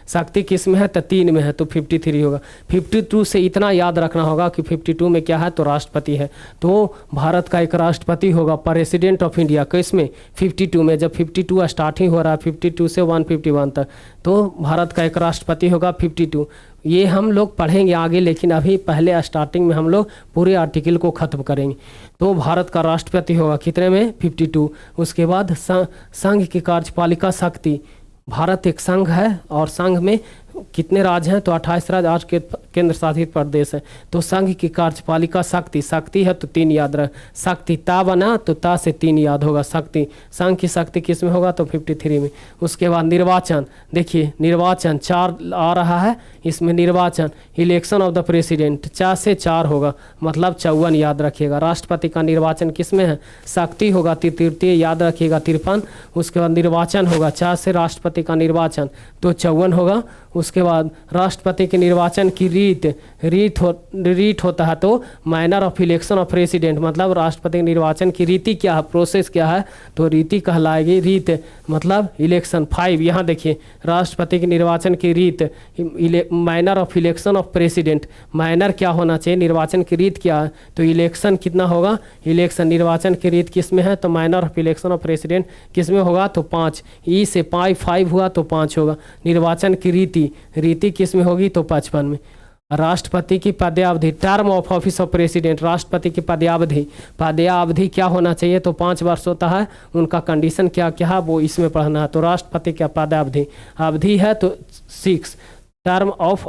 शक्ति किस में है, तो 3 में है, तो 53 होगा। 52 से इतना याद रखना होगा कि 52 में क्या है, तो राष्ट्रपति है। तो भारत का एक राष्ट्रपति होगा, प्रेसिडेंट ऑफ इंडिया, किस में, 52 में। जब 52 स्टार्टिंग हो रहा है 52 से 151 तक, तो भारत का एक राष्ट्रपति होगा 52। ये हम लोग पढ़ेंगे आगे, लेकिन अभी पहले स्टार्टिंग में हम लोग पूरे आर्टिकल को ख़त्म करेंगे। तो भारत का राष्ट्रपति होगा कितने में 52। उसके बाद संघ की कार्यपालिका शक्ति, भारत एक संघ है और संघ में कितने राज्य हैं तो 28 राज्य, 8 के केंद्र शासित प्रदेश है। तो संघ की कार्यपालिका शक्ति, शक्ति है तो 3 याद रख, शक्ति ता बना तो ता से 3 याद होगा शक्ति। संघ की शक्ति किस में होगा तो 53 में। उसके बाद निर्वाचन, देखिए निर्वाचन 4 आ रहा है, इसमें निर्वाचन इलेक्शन ऑफ द प्रेसिडेंट 4 से 4 होगा, मतलब 54 याद रखिएगा। राष्ट्रपति का निर्वाचन किस में है, शक्ति होगा तृतीय याद रखिएगा 53। उसके बाद निर्वाचन होगा 4 से राष्ट्रपति का निर्वाचन तो 54 होगा। उसके बाद राष्ट्रपति के निर्वाचन की रीत होता है तो manner of election of president, मतलब राष्ट्रपति के निर्वाचन की रीति क्या है, प्रोसेस क्या है तो रीति कहलाएगी। रीत मतलब इलेक्शन 5, यहाँ देखिए राष्ट्रपति के निर्वाचन की रीत, manner of election of president, manner क्या होना चाहिए, निर्वाचन की रीत क्या है तो इलेक्शन कितना होगा, इलेक्शन निर्वाचन की रीत किस में है तो manner of election of president किस में होगा तो 5, ई से 5 हुआ तो 5 होगा। निर्वाचन की रीति किस में होगी तो 55 में। राष्ट्रपति की पदयावधि, term of office of president, राष्ट्रपति की पदयावधि क्या होना चाहिए तो 5 वर्ष होता है। उनका कंडीशन क्या क्या है वो इसमें पढ़ना है। तो राष्ट्रपति का पदयावधि है तो 6, term of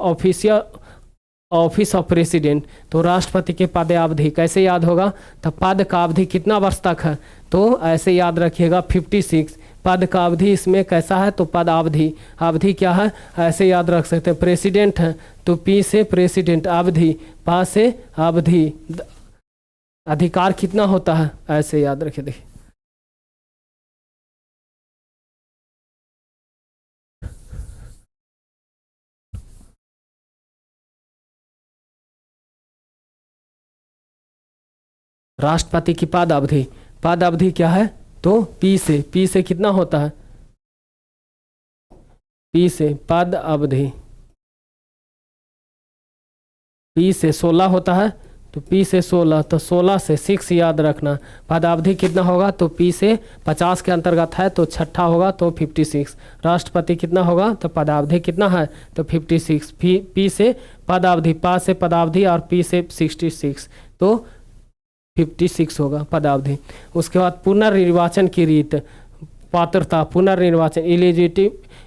office of president, तो राष्ट्रपति के पदयावधि कैसे याद होगा तो पद का अवधि कितना वर्ष तक है तो ऐसे याद रखिएगा 56। पद का अवधि इसमें कैसा है तो पद अवधि क्या है ऐसे याद रख सकते हैं। प्रेसिडेंट है तो पी से प्रेसिडेंट, अवधि पा से अवधि, अधिकार कितना होता है ऐसे याद रखिए। देखिए राष्ट्रपति की पद अवधि क्या है तो पी से कितना होता है, पी से पद अवधि पी से 16 होता है तो पी से 16, तो 16 से 6 याद रखना। पदावधि कितना होगा तो पी से 50 के अंतर्गत है तो छठा होगा तो 56। राष्ट्रपति कितना होगा तो पदावधि कितना है तो 56। पी से पदावधि, पा से पदावधि और पी से 66 तो 56 होगा पदावधि। उसके बाद पुनर्निर्वाचन की रीत, पात्रता, पुनर्निर्वाचन,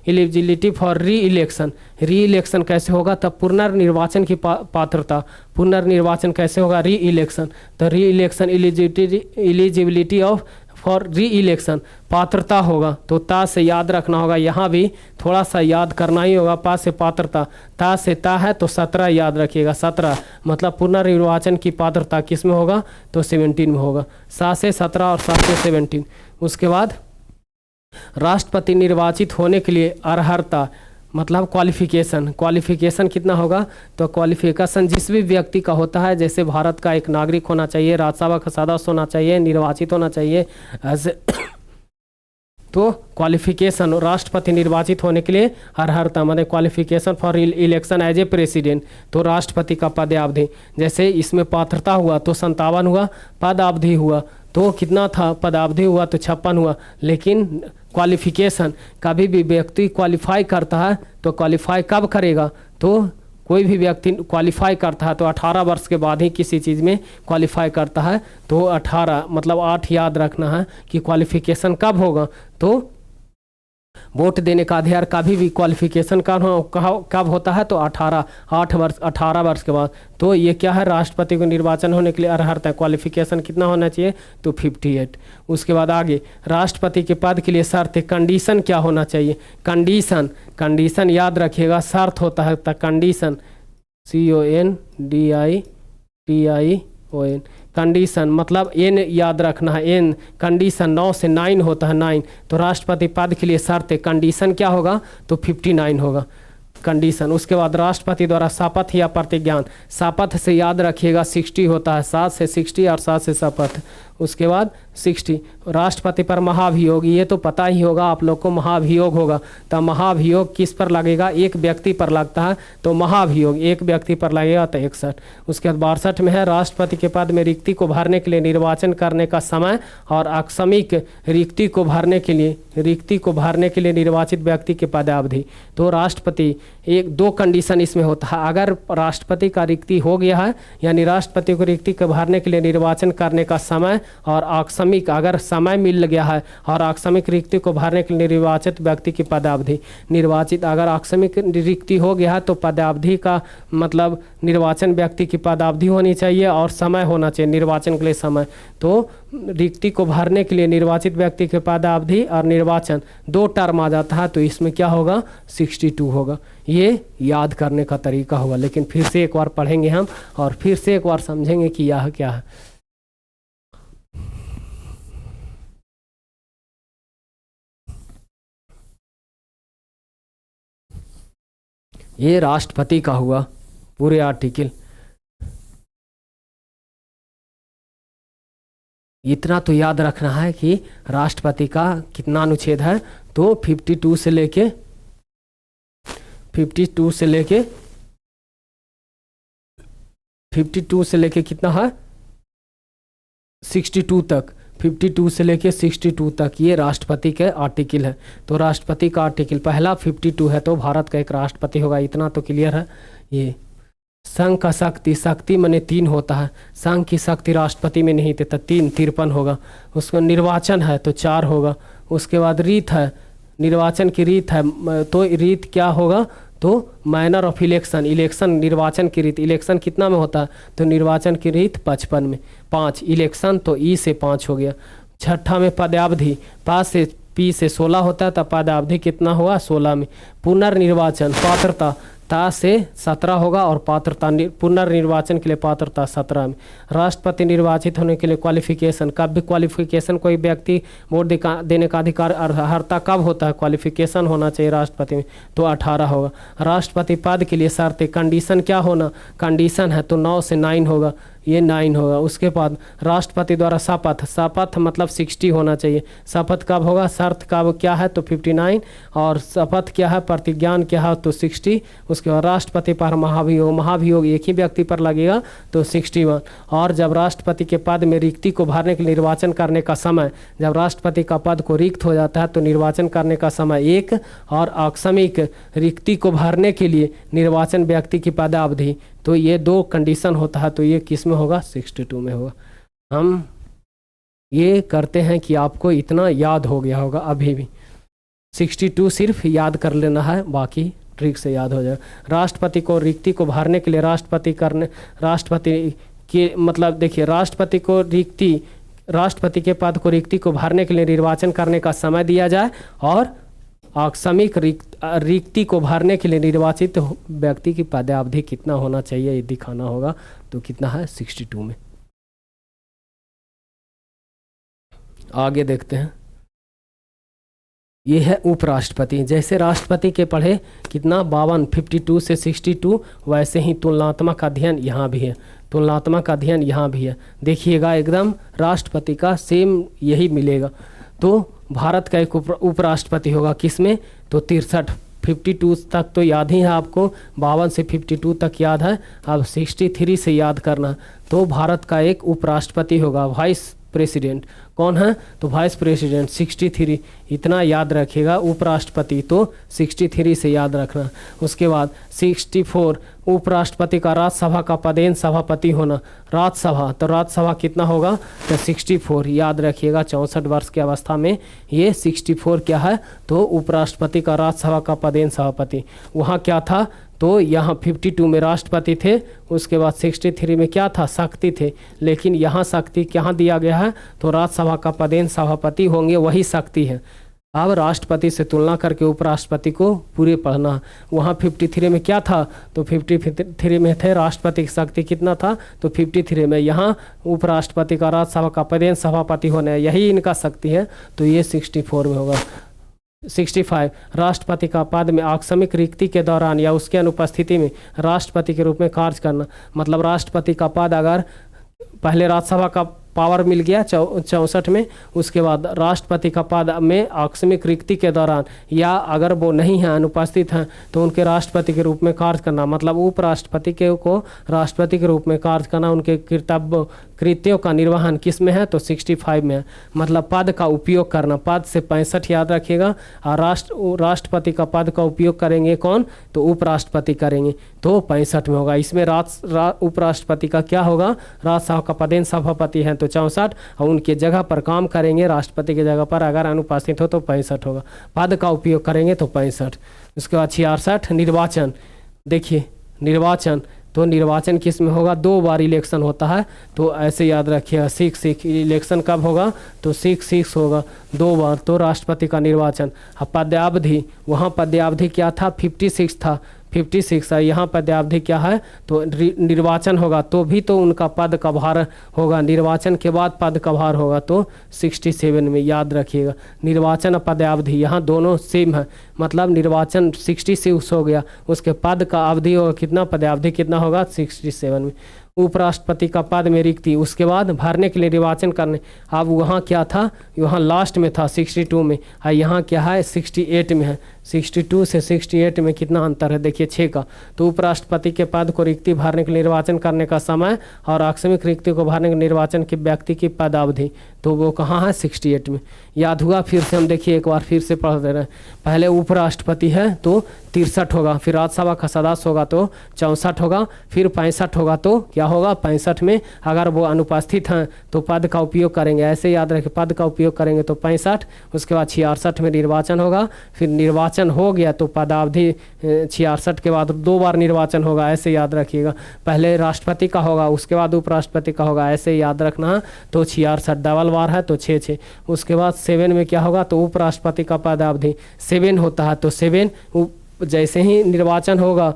एलिजिबिलिटी फॉर री इलेक्शन कैसे होगा तब पुनर्निर्वाचन की पात्रता, पुनर्निर्वाचन कैसे होगा री इलेक्शन, तो री इलेक्शन एलिजिबिलिटी ऑफ फॉर री इलेक्शन पात्रता होगा तो ता से याद रखना होगा। यहाँ भी थोड़ा सा याद करना ही होगा। पा से पात्रता, ता से ता है तो 17 याद रखिएगा। 17 मतलब पुनर्निर्वाचन की पात्रता किस में होगा तो 17 में होगा। 7 से 17 और 7 से 17। उसके बाद राष्ट्रपति निर्वाचित होने के लिए अर्हता मतलब क्वालिफिकेशन कितना होगा तो क्वालिफिकेशन जिस भी व्यक्ति का होता है, जैसे भारत का एक नागरिक होना चाहिए, राज्यसभा का सदस्य होना चाहिए, निर्वाचित होना चाहिए ऐसे तो क्वालिफिकेशन राष्ट्रपति निर्वाचित होने के लिए अर्हता मतलब qualification for election as a president, तो राष्ट्रपति का पदावधि जैसे इसमें पात्रता हुआ तो 57 हुआ, पदावधि हुआ तो कितना था पदावधि हुआ तो 56 हुआ। लेकिन क्वालिफिकेशन कभी भी व्यक्ति क्वालिफाई करता है तो क्वालिफाई कब करेगा तो कोई भी व्यक्ति क्वालिफाई करता है तो 18 वर्ष के बाद ही किसी चीज़ में क्वालिफाई करता है तो 18 मतलब 8 याद रखना है कि क्वालिफिकेशन कब होगा तो वोट देने का अधिकार कभी भी क्वालिफिकेशन कब होता है तो 18 वर्ष के बाद। तो ये क्या है राष्ट्रपति को निर्वाचन होने के लिए अर्हता है, क्वालिफिकेशन कितना होना चाहिए तो 58। उसके बाद आगे राष्ट्रपति के पद के लिए शर्त, कंडीशन क्या होना चाहिए, कंडीशन याद रखिएगा, शर्त होता है कंडीशन CONDITION, कंडीशन मतलब एन याद रखना है, एन कंडीशन 9 से 9 होता है 9, तो राष्ट्रपति पद के लिए शर्त कंडीशन क्या होगा तो 59 होगा कंडीशन। उसके बाद राष्ट्रपति द्वारा शपथ या प्रतिज्ञान, शपथ से याद रखिएगा 60 होता है, 7 से 60 और 7 से शपथ। उसके बाद 60 राष्ट्रपति पर महाभियोग, ये तो पता ही होगा आप लोग को महाभियोग होगा, तो महाभियोग किस पर लगेगा एक व्यक्ति पर लगता है तो महाभियोग एक व्यक्ति पर लगेगा तो 61। उसके बाद 62 में है राष्ट्रपति के पद में रिक्ति को भरने के लिए निर्वाचन करने का समय और आकस्मिक रिक्ति को भरने के लिए निर्वाचित व्यक्ति की पदावधि, तो राष्ट्रपति एक दो कंडीशन इसमें होता है। अगर राष्ट्रपति का रिक्ति हो गया है, यानी राष्ट्रपति को रिक्ति को भरने के लिए निर्वाचन करने का समय और आकस्मिक अगर समय मिल गया है और आकस्मिक रिक्ति को भरने के लिए निर्वाचित व्यक्ति की पदावधि निर्वाचित अगर आकस्मिक रिक्ति हो गया है तो पदावधि का मतलब निर्वाचन व्यक्ति की पदावधि होनी चाहिए और समय होना चाहिए निर्वाचन के लिए समय। तो रिक्ति को भरने के लिए निर्वाचित व्यक्ति के पदावधि और निर्वाचन दो टर्म आ जाता है, तो इसमें क्या होगा 62 होगा। ये याद करने का तरीका होगा, लेकिन फिर से एक बार पढ़ेंगे हम और फिर से एक बार समझेंगे कि यह क्या है। ये राष्ट्रपति का हुआ पूरे आर्टिकल। इतना तो याद रखना है कि राष्ट्रपति का कितना अनुच्छेद है, तो 52 से लेके 52 से लेके 52 से लेके कितना है 62 तक, 52 से लेके 62 तक ये राष्ट्रपति के आर्टिकल है। तो राष्ट्रपति का आर्टिकल पहला 52 है, तो भारत का एक राष्ट्रपति होगा। इतना तो क्लियर है। ये संघ का शक्ति, शक्ति माने 3 होता है, संघ की शक्ति राष्ट्रपति में नहीं देता, 3 53 होगा। उसको निर्वाचन है तो 4 होगा। उसके बाद रीत है, निर्वाचन की रीत है, तो रीत क्या होगा, तो मैनर ऑफ इलेक्शन, इलेक्शन निर्वाचन की रीत, इलेक्शन कितना में होता है, तो निर्वाचन की रीत 55 में, 5 इलेक्शन तो ई से 5 हो गया। छठा में पदावधि, पास से पी से 16 होता है, तब पदावधि कितना हुआ 16 में। पुनर्निर्वाचन, पात्रता ता से 17 होगा और पात्रता पुनर्निर्वाचन के लिए पात्रता 17 में। राष्ट्रपति निर्वाचित होने के लिए क्वालिफिकेशन, कब भी क्वालिफिकेशन कोई व्यक्ति वोट देने का अधिकार अर्हता कब होता है, क्वालिफिकेशन होना चाहिए राष्ट्रपति में, तो 18 होगा। राष्ट्रपति पद के लिए शर्तें, कंडीशन क्या होना, कंडीशन है तो 9 से 9 होगा, ये 9 होगा। उसके बाद राष्ट्रपति द्वारा शपथ, शपथ मतलब 60 होना चाहिए। शपथ कब होगा, शर्त कब क्या है तो 59, और शपथ क्या है प्रतिज्ञान क्या है तो 60। उसके बाद राष्ट्रपति पर महाभियोग, महाभियोग एक ही व्यक्ति पर लगेगा तो 61। और जब राष्ट्रपति के पद में रिक्ति को भरने के लिए निर्वाचन करने का समय, जब राष्ट्रपति का पद को रिक्त हो जाता है तो निर्वाचन करने का समय 1, और आकस्मिक रिक्ति को भरने के लिए निर्वाचन व्यक्ति की पदावधि, तो ये 2 कंडीशन होता है। तो ये किस में होगा 62 में होगा। हम ये करते हैं कि आपको इतना याद हो गया होगा अभी भी, 62 सिर्फ याद कर लेना है, बाकी ट्रिक से याद हो जाए। राष्ट्रपति को रिक्ति को भरने के लिए राष्ट्रपति के मतलब देखिए, राष्ट्रपति को रिक्ति, राष्ट्रपति के पद को रिक्ति को भरने के लिए निर्वाचन करने का समय दिया जाए, और आकस्मिक रिक्ति को भरने के लिए निर्वाचित व्यक्ति की पदावधि कितना होना चाहिए ये दिखाना होगा। तो कितना है 62 में। आगे देखते हैं, ये है उपराष्ट्रपति। जैसे राष्ट्रपति के पढ़े कितना 52 52 से 62, वैसे ही तुलनात्मक अध्ययन यहाँ भी है, तुलनात्मक अध्ययन यहाँ भी है। देखिएगा एकदम राष्ट्रपति का सेम यही मिलेगा। तो भारत का एक उपराष्ट्रपति होगा किसमें, तो 63 52 तक तो याद ही है आपको, 52 से 52 तक याद है, अब 63 से याद करना। तो भारत का एक उपराष्ट्रपति होगा, वाइस प्रेसिडेंट। कौन है, तो वाइस प्रेसिडेंट 63, इतना याद रखिएगा। उपराष्ट्रपति तो 63 से याद रखना। उसके बाद 64 उपराष्ट्रपति का राज्यसभा का पदेन सभापति होना, राज्यसभा, तो राज्यसभा कितना होगा तो 64 याद रखिएगा। 64 वर्ष की अवस्था में ये 64 क्या है, तो उपराष्ट्रपति का राज्यसभा का पदेन सभापति। वहाँ क्या था, तो यहाँ 52 में राष्ट्रपति थे, उसके बाद 63 में क्या था, शक्ति थे। लेकिन यहाँ शक्ति कहाँ दिया गया है, तो राज्यसभा का पदेन सभापति होंगे, वही शक्ति है। अब राष्ट्रपति से तुलना करके उपराष्ट्रपति को पूरे पढ़ना। वहाँ 53 में क्या था, तो 53 में थे राष्ट्रपति की शक्ति कितना था, तो 53 में। यहाँ उपराष्ट्रपति का राज्यसभा का पदेन सभापति होने, यही इनका शक्ति है, तो ये 64 में होगा। 65 राष्ट्रपति का पद में आकस्मिक रिक्ति के दौरान या उसके अनुपस्थिति में राष्ट्रपति के रूप में कार्य करना। मतलब राष्ट्रपति का पद अगर पहले राज्यसभा का पावर मिल गया 64 में, उसके बाद राष्ट्रपति का पद में आकस्मिक रिक्ति के दौरान या अगर वो नहीं है, अनुपस्थित हैं, तो उनके राष्ट्रपति के रूप में कार्य करना। मतलब उपराष्ट्रपति को राष्ट्रपति के रूप में कार्य करना, उनके कर्तव्य कृत्यों का निर्वहन किस में है, तो 65 में है। मतलब पद का उपयोग करना, पद से 65 याद रखिएगा। और राष्ट्रपति का पद का उपयोग करेंगे कौन, तो उपराष्ट्रपति करेंगे, तो 65 में होगा। इसमें उपराष्ट्रपति का क्या होगा, राज्यसभा का पदेन सभापति हैं तो 64, और उनके जगह पर काम करेंगे राष्ट्रपति की जगह पर अगर अनुपस्थित हो तो 65 होगा। पद का उपयोग करेंगे तो 65। उसके बाद 66 निर्वाचन। देखिए निर्वाचन, तो निर्वाचन किस में होगा, 2 बार इलेक्शन होता है, तो ऐसे याद रखिएगा। 6 इलेक्शन कब होगा, तो 6 होगा 2 बार, तो राष्ट्रपति का निर्वाचन। पदयावधि, वहाँ पदयावधि क्या था, 56 था, 56 है। यहाँ पदयावधि क्या है, तो निर्वाचन होगा तो भी तो उनका पद का भार होगा, निर्वाचन के बाद पद का भार होगा, तो 67 में याद रखिएगा। निर्वाचन और पदयावधि यहाँ दोनों सेम है, मतलब निर्वाचन 66 हो गया, उसके पद का अवधि होगा कितना, पदयावधि कितना होगा, 67 में। उपराष्ट्रपति का पद में रिक्ति, उसके बाद भरने के लिए निर्वाचन करने। अब वहाँ क्या था, वहाँ लास्ट में था 62 में, और यहाँ क्या है 68 में है। 62 से 68 में कितना अंतर है, देखिए 6 का। तो उपराष्ट्रपति के पद को रिक्ति भरने के लिए निर्वाचन करने का समय और आकस्मिक रिक्ति को भरने के निर्वाचन के व्यक्ति की पदावधि, तो वो कहाँ है, 68 में। याद हुआ, फिर से हम देखिए एक बार फिर से पढ़ दे रहे हैं। पहले उपराष्ट्रपति है तो 63 होगा, फिर राज्यसभा का सदस्य होगा तो 64 होगा, फिर 65 होगा तो क्या होगा, 65 में अगर वो अनुपस्थित हैं तो पद का उपयोग करेंगे, ऐसे याद रखें, पद का उपयोग करेंगे तो 65। उसके बाद 66 में निर्वाचन होगा, फिर निर्वाचन हो गया तो पदावधि 66 के बाद 2 बार निर्वाचन होगा, ऐसे याद रखिएगा। पहले राष्ट्रपति का होगा, उसके बाद उपराष्ट्रपति का होगा, ऐसे याद रखना है। तो 66 डबल बार है तो 6। उसके बाद 7 में क्या होगा, तो उपराष्ट्रपति का पदावधि 7 होता है, तो 7 जैसे ही निर्वाचन होगा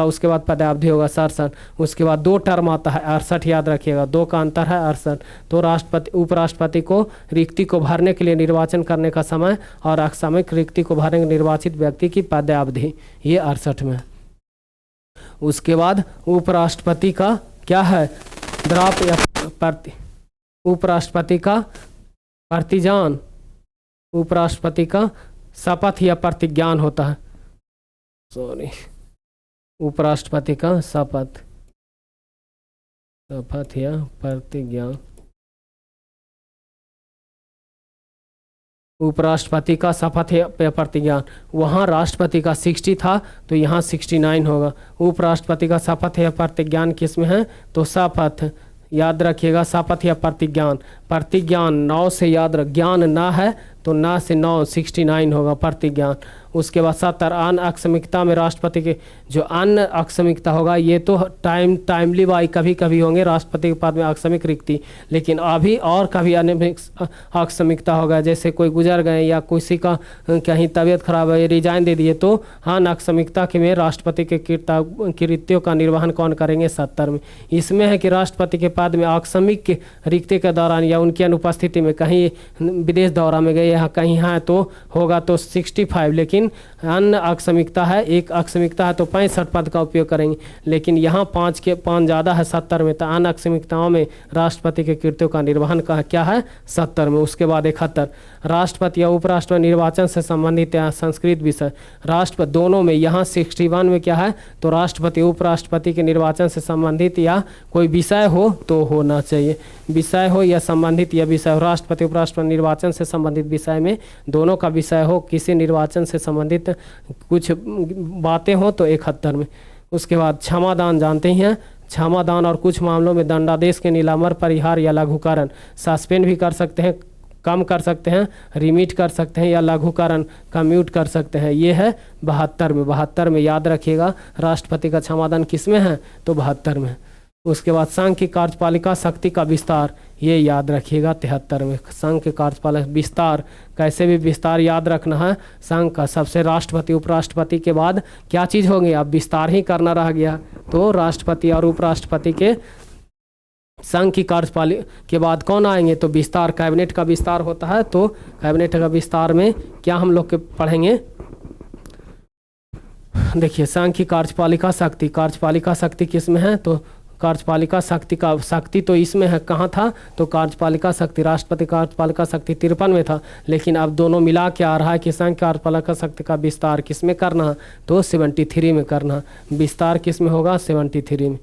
उसके बाद पदावधि होगा 67। उसके बाद 2 टर्म आता है 68, याद रखिएगा, 2 का अंतर है 68। तो उपराष्ट्रपति को रिक्ति को भरने के लिए निर्वाचन करने का समय और आकस्मिक रिक्ति को भरने के निर्वाचित व्यक्ति की पदावधि, ये 68 में है। उसके बाद उपराष्ट्रपति का क्या है, द्राप या उपराष्ट्रपति का प्रतिज्ञान, उपराष्ट्रपति का शपथ या प्रतिज्ञान होता है, उपराष्ट्रपति का शपथ या प्रतिज्ञान। उपराष्ट्रपति का शपथ या प्रतिज्ञान, वहाँ राष्ट्रपति का 60 था तो यहाँ 69 होगा। उपराष्ट्रपति का शपथ या प्रतिज्ञान किस में है, तो शपथ, याद रखिएगा, शपथ या प्रतिज्ञान। प्रतिज्ञान 9 से याद रख, ज्ञान ना है तो ना से 9, 69 होगा प्रतिज्ञान। उसके बाद 70 अन्य आकस्मिकता में राष्ट्रपति के, जो अन्य आकस्मिकता होगा ये तो टाइमली बाई कभी कभी होंगे राष्ट्रपति के पद में आकस्मिक रिक्ति, लेकिन अभी और कभी अन्य आकस्मिकता होगा, जैसे कोई गुजर गए या किसी का कहीं तबीयत खराब है, रिजाइन दे दिए, तो हाँ आकस्मिकता के में राष्ट्रपति के कृत्यों का निर्वहन कौन करेंगे, 70 में। इसमें है कि राष्ट्रपति के पद में आकस्मिक रिक्ति के दौरान या उनकी अनुपस्थिति में कहीं विदेश दौरा में गए यहाँ कहीं है तो होगा तो 65, लेकिन अन्य आकस्मिकता है, एक आकस्मिकता है तो 65 पद का उपयोग करेंगे, लेकिन यहाँ 5 ज़्यादा है 70 में, तो अन्य आकस्मिकताओं में राष्ट्रपति के कृत्यों का निर्वहन का क्या है, 70 में। उसके बाद 71 राष्ट्रपति या उपराष्ट्रपति निर्वाचन से संबंधित या संस्कृत विषय, राष्ट्रपति दोनों में, यहाँ 61 में क्या है, तो राष्ट्रपति उपराष्ट्रपति के निर्वाचन से संबंधित या कोई विषय हो तो होना चाहिए, विषय हो या संबंधित या विषय हो। राष्ट्रपति उपराष्ट्रपति निर्वाचन से संबंधित विषय में दोनों का विषय हो, किसी निर्वाचन से संबंधित कुछ बातें हो तो 71 में। उसके बाद क्षमादान, जानते ही हैं, क्षमादान और कुछ मामलों में दंडादेश के निलंबन, परिहार या लघुकरण, सस्पेंड भी कर सकते हैं, कम कर सकते हैं, रिमिट कर सकते हैं या लघुकरण कम्यूट कर सकते हैं, ये है 72 में। 72 में याद रखिएगा, राष्ट्रपति का क्षमादान किस में है, तो 72 में। उसके बाद संघ की कार्यपालिका शक्ति का विस्तार, ये याद रखिएगा 73 में। संघ के कार्यपालिका विस्तार, कैसे भी विस्तार याद रखना है संघ का, सबसे राष्ट्रपति उपराष्ट्रपति के बाद क्या चीज़ होंगे, अब विस्तार ही करना रह गया, तो राष्ट्रपति और उपराष्ट्रपति के संघ की कार्यपालिका के बाद कौन आएंगे, तो विस्तार, कैबिनेट का विस्तार होता है, तो कैबिनेट का विस्तार में क्या हम लोग के पढ़ेंगे, देखिए संघ की कार्यपालिका शक्ति, कार्यपालिका शक्ति किस में है, तो कार्यपालिका शक्ति का शक्ति तो इसमें है, कहाँ था, तो कार्यपालिका शक्ति, राष्ट्रपति कार्यपालिका शक्ति 53 में था, लेकिन अब दोनों मिला के आ रहा है कि संघ कार्यपालिका शक्ति का विस्तार किस में करना है, तो 73 में करना, विस्तार किस में होगा, 73 में।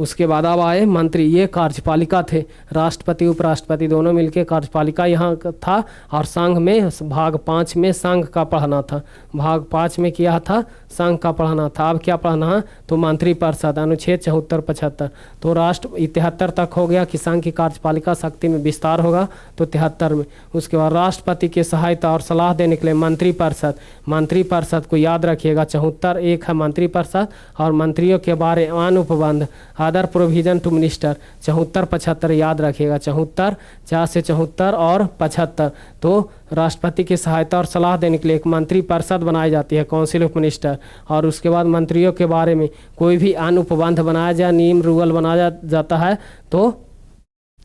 उसके बाद अब आए मंत्री, ये कार्यपालिका थे, राष्ट्रपति उपराष्ट्रपति दोनों मिलके कार्यपालिका यहाँ था। और संघ में भाग 5 में संघ का पढ़ना था, भाग 5 में किया था संघ का पढ़ना था। अब क्या पढ़ना है, तो मंत्रिपरिषद अनुच्छेद 74-75। तो राष्ट्र 73 तक हो गया कि संघ की कार्यपालिका शक्ति में विस्तार होगा, तो 73 में। उसके बाद राष्ट्रपति की सहायता और सलाह देने के लिए मंत्रिपरिषद, मंत्रिपरिषद को याद रखिएगा 74 एक है मंत्रिपरिषद। और मंत्रियों के बारे अनुपबंध अदर प्रोविजन टू मिनिस्टर 74-75 याद रखिएगा, 74 4 से 74 और 75। तो राष्ट्रपति की सहायता और सलाह देने के लिए एक मंत्रिपरिषद बनाई जाती है, काउंसिल ऑफ मिनिस्टर। और उसके बाद मंत्रियों के बारे में कोई भी अनुपबंध बनाया जाए, नियम रूल बनाया जाता है, तो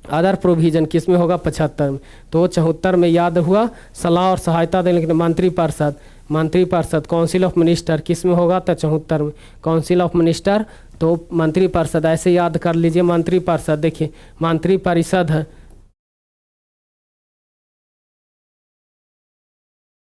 अदर प्रोविजन किस में होगा, 75 में। तो 74 में याद हुआ सलाह और सहायता देने के लिए मंत्रिपरिषद, मंत्रिपरिषद काउंसिल ऑफ मिनिस्टर किस में होगा, तो 74 में काउंसिल ऑफ मिनिस्टर। तो मंत्रिपरिषद ऐसे याद कर लीजिए, मंत्रिपरिषद देखिए मंत्रिपरिषद है,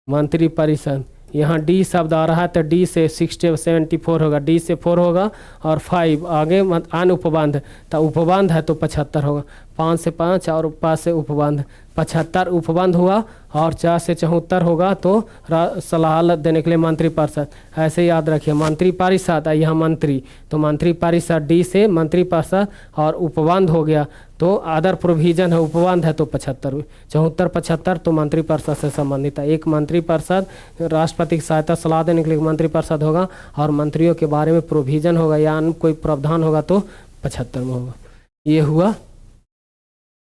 मंत्रिपरिषद। यहाँ डी शब्द आ रहा है तो डी से 74 होगा, डी से 4 होगा और 5 आगे अनुपबंध, तो उपबंध है तो 75 होगा, 5 से 5 और 5 से उपबंध, 75 उपबंध हुआ। और 4 से 74 होगा तो सलाह देने के लिए मंत्रिपरिषद, ऐसे याद रखिए। मंत्रिपरिषद यहाँ मंत्री, तो मंत्रिपरिषद डी से मंत्रिपरिषद और उपबंध हो गया, तो अदर प्रोविजन है उपबंध है तो 75 में, 74-75 तो मंत्रिपरिषद से संबंधित है। एक मंत्रिपरिषद राष्ट्रपति की सहायता सलाह देने के लिए मंत्रिपरिषद होगा, और मंत्रियों के बारे में प्रोविजन होगा या कोई प्रावधान होगा तो 75 में होगा। ये हुआ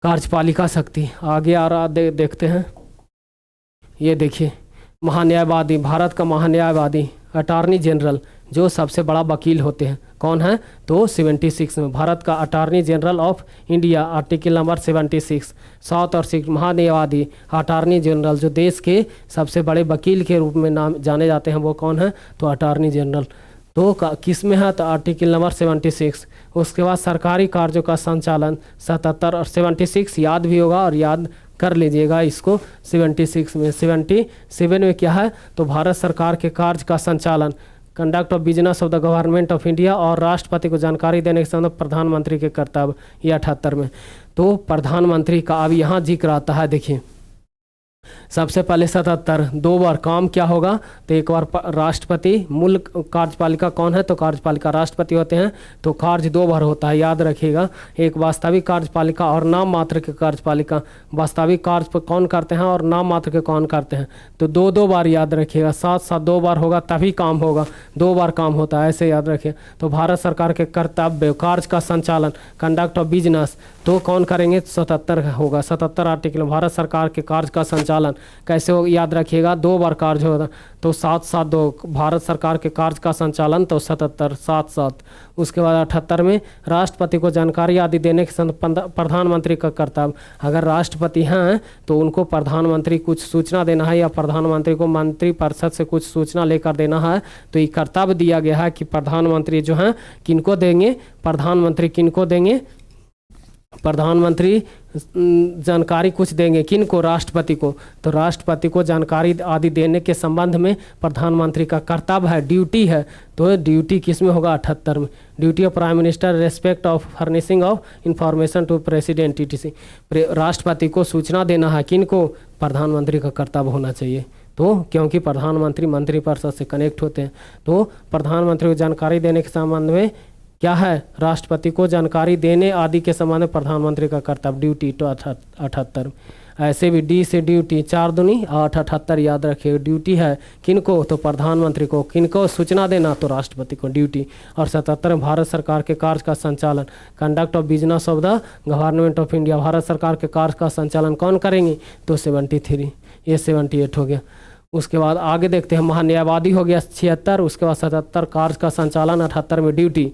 कार्यपालिका शक्ति। आगे आ रहा देखते हैं, ये देखिए महान्यायवादी, भारत का महान्यायवादी अटॉर्नी जनरल जो सबसे बड़ा वकील होते हैं कौन है, तो 76 में भारत का attorney general of India article number 76 7 और 6 महान्यायवादी अटॉर्नी जनरल जो देश के सबसे बड़े वकील के रूप में नाम जाने जाते हैं वो कौन है, तो अटॉर्नी जनरल। तो किस में है, तो आर्टिकल नंबर 76। उसके बाद सरकारी कार्यों का संचालन 77 और 76 याद भी होगा और याद कर लीजिएगा इसको। 76 में 77 में क्या है, तो भारत सरकार के कार्य का संचालन, conduct of business of the government of India, और राष्ट्रपति को जानकारी देने के संबंध प्रधानमंत्री के कर्तव्य, ये 78 में। तो प्रधानमंत्री का अब यहाँ जिक्र आता है, देखिए सबसे पहले 77 2 बार काम क्या होगा, तो एक बार राष्ट्रपति, मूल कार्यपालिका कौन है, तो कार्यपालिका राष्ट्रपति होते हैं, तो कार्य 2 बार होता है याद रखिएगा। एक वास्तविक कार्यपालिका और नाम मात्र के कार्यपालिका, वास्तविक कार्य कौन करते हैं और नाम मात्र के कौन करते हैं, तो 2 बार याद रखिएगा। 7 2 बार होगा तभी काम होगा, 2 बार काम होता है, ऐसे याद रखिए। तो भारत सरकार के कर्तव्य कार्य का संचालन, कंडक्ट ऑफ बिजनेस, तो कौन करेंगे, 77 होगा। 77 आर्टिकल भारत सरकार के कार्य का संचालन कैसे हो, याद रखिएगा 2 बार कार्य होगा, तो 7-7-2 भारत सरकार के कार्य का संचालन, तो 77 7-7। उसके बाद 78 में राष्ट्रपति को जानकारी आदि देने के प्रधानमंत्री का कर्तव्य, अगर राष्ट्रपति हैं तो उनको प्रधानमंत्री कुछ सूचना देना है या प्रधानमंत्री को मंत्रिपरिषद से कुछ सूचना लेकर देना है, तो ये कर्तव्य दिया गया है कि प्रधानमंत्री जो हैं किनको देंगे, प्रधानमंत्री किनको देंगे, प्रधानमंत्री जानकारी कुछ देंगे किनको, राष्ट्रपति को। तो राष्ट्रपति को जानकारी आदि देने के संबंध में प्रधानमंत्री का कर्तव्य है, ड्यूटी है, तो ड्यूटी किस में होगा, 78 में। Duty of prime minister respect of furnishing of information to president TTC, राष्ट्रपति को सूचना देना है किनको, प्रधानमंत्री का कर्तव्य होना चाहिए। तो क्योंकि प्रधानमंत्री मंत्रिपरिषद से कनेक्ट होते हैं, तो प्रधानमंत्री को जानकारी देने के संबंध में क्या है, राष्ट्रपति को जानकारी देने आदि के संबंध में प्रधानमंत्री का कर्तव्य, ड्यूटी, तो 78। ऐसे भी डी से ड्यूटी 4 दूनी 8 78 याद रखिए। ड्यूटी है किनको, तो प्रधानमंत्री को, किनको सूचना देना, तो राष्ट्रपति को ड्यूटी। और 77 भारत सरकार के कार्य का संचालन, conduct of business of the government of India, Bharat सरकार के कार्य का संचालन कौन करेंगे, तो 73, ये 78 हो गया। उसके बाद आगे देखते हैं, महान्यायवादी हो गया 76, उसके बाद 77 कार्य का संचालन, 78 में ड्यूटी,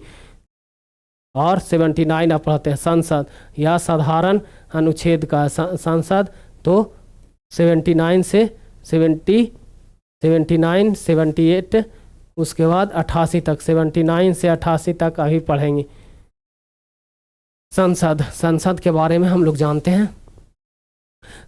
और 79 आप पढ़ते हैं संसद या साधारण अनुच्छेद का संसद, तो 79 से 79 78, उसके बाद 88 तक, 79 से 88 तक अभी पढ़ेंगे। संसद के बारे में हम लोग जानते हैं।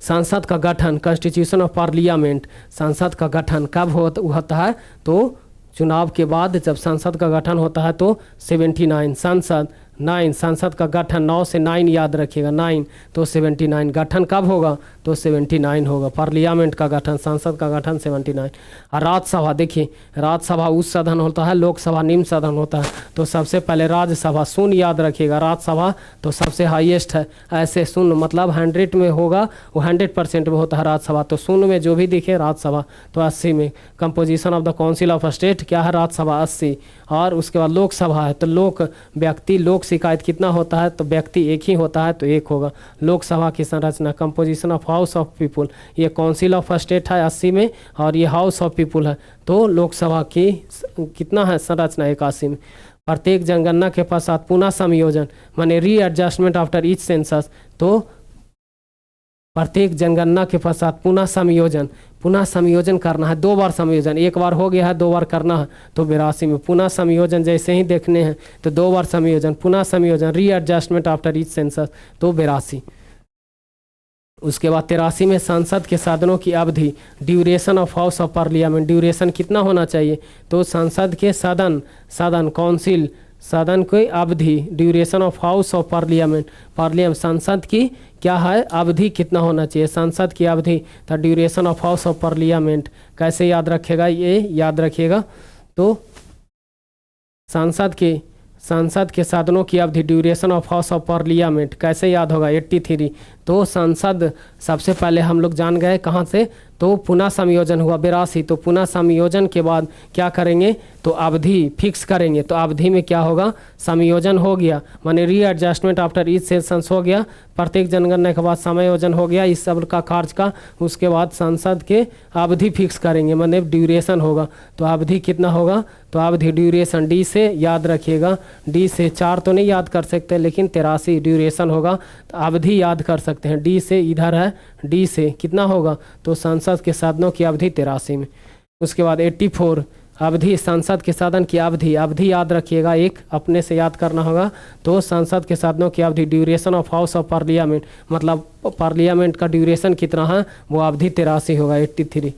संसद का गठन, कॉन्स्टिट्यूशन ऑफ पार्लियामेंट, संसद का गठन कब होता है, तो चुनाव के बाद जब संसद का गठन होता है तो 79 संसद 9 संसद का गठन, 9 से 9 याद रखिएगा, 9 तो 79। गठन कब होगा तो 79 होगा। पार्लियामेंट का गठन, संसद का गठन 79। और राज्यसभा, देखिए राज्यसभा उच्च सदन होता है, लोकसभा निम्न सदन होता है। तो सबसे पहले राज्यसभा, शून्य याद रखिएगा, राज्यसभा तो सबसे हाईएस्ट है। ऐसे शून्य मतलब 100 में होगा, वो 100% में होता है राज्यसभा। तो शून्य में जो भी दिखे राज्यसभा तो 80 में। Composition of the council of state क्या है, राज्यसभा 80। और उसके बाद लोकसभा है, तो लोक व्यक्ति, लोक शिकायत कितना होता है तो व्यक्ति एक ही होता है तो एक होगा। लोकसभा की संरचना, composition of house of people, ये काउंसिल ऑफ स्टेट है 80 में, और ये हाउस ऑफ पीपुल है। तो लोकसभा की कितना है संरचना 81 में। प्रत्येक जनगणना के पश्चात पुनः संयोजन माने रीएडजस्टमेंट आफ्टर ईच सेंसस, तो प्रत्येक जनगणना के पश्चात पुनः संयोजन करना है। 2 बार संयोजन, एक बार हो गया है, 2 बार करना है। तो 82 में पुनः संयोजन जैसे ही देखने हैं तो 2 बार संयोजन, पुनः संयोजन, रीएडजस्टमेंट आफ्टर ईच सेंसस, तो 82। उसके बाद 83 में संसद के साधनों की अवधि, duration of house of parliament, duration कितना होना चाहिए तो संसद के सदन काउंसिल सदन की अवधि, duration of house of parliament संसद की क्या है अवधि कितना होना चाहिए, संसद की अवधि। तो duration of house of parliament कैसे याद रखेगा, ये याद रखिएगा। तो संसद के साधनों की अवधि, duration of house of parliament कैसे याद होगा, 83। तो संसद सबसे पहले हम लोग जान गए कहाँ से, तो पुनः संयोजन हुआ 82। तो पुनः संयोजन के बाद क्या करेंगे तो अवधि फिक्स करेंगे। तो अवधि में क्या होगा, संयोजन हो गया माने रीएडजस्टमेंट आफ्टर ईच सेशंस हो गया, प्रत्येक जनगणना के बाद समायोजन हो गया इस सब का कार्य का। उसके बाद संसद के अवधि फिक्स करेंगे माने ड्यूरेशन होगा। तो अवधि कितना होगा तो अवधि ड्यूरेशन डी से याद रखिएगा, डी से 4 तो नहीं याद कर सकते लेकिन 83 ड्यूरेशन होगा। तो अवधि याद कर सकते हैं, डी से इधर है, डी से कितना होगा तो संसद के साधनों की अवधि 83 में। उसके बाद 84 अवधि, संसद के साधन की अवधि, अवधि याद रखिएगा, एक अपने से याद करना होगा। तो संसद के साधनों की अवधि, duration of house of parliament मतलब पार्लियामेंट का ड्यूरेशन कितना है वो अवधि 83 होगा 83।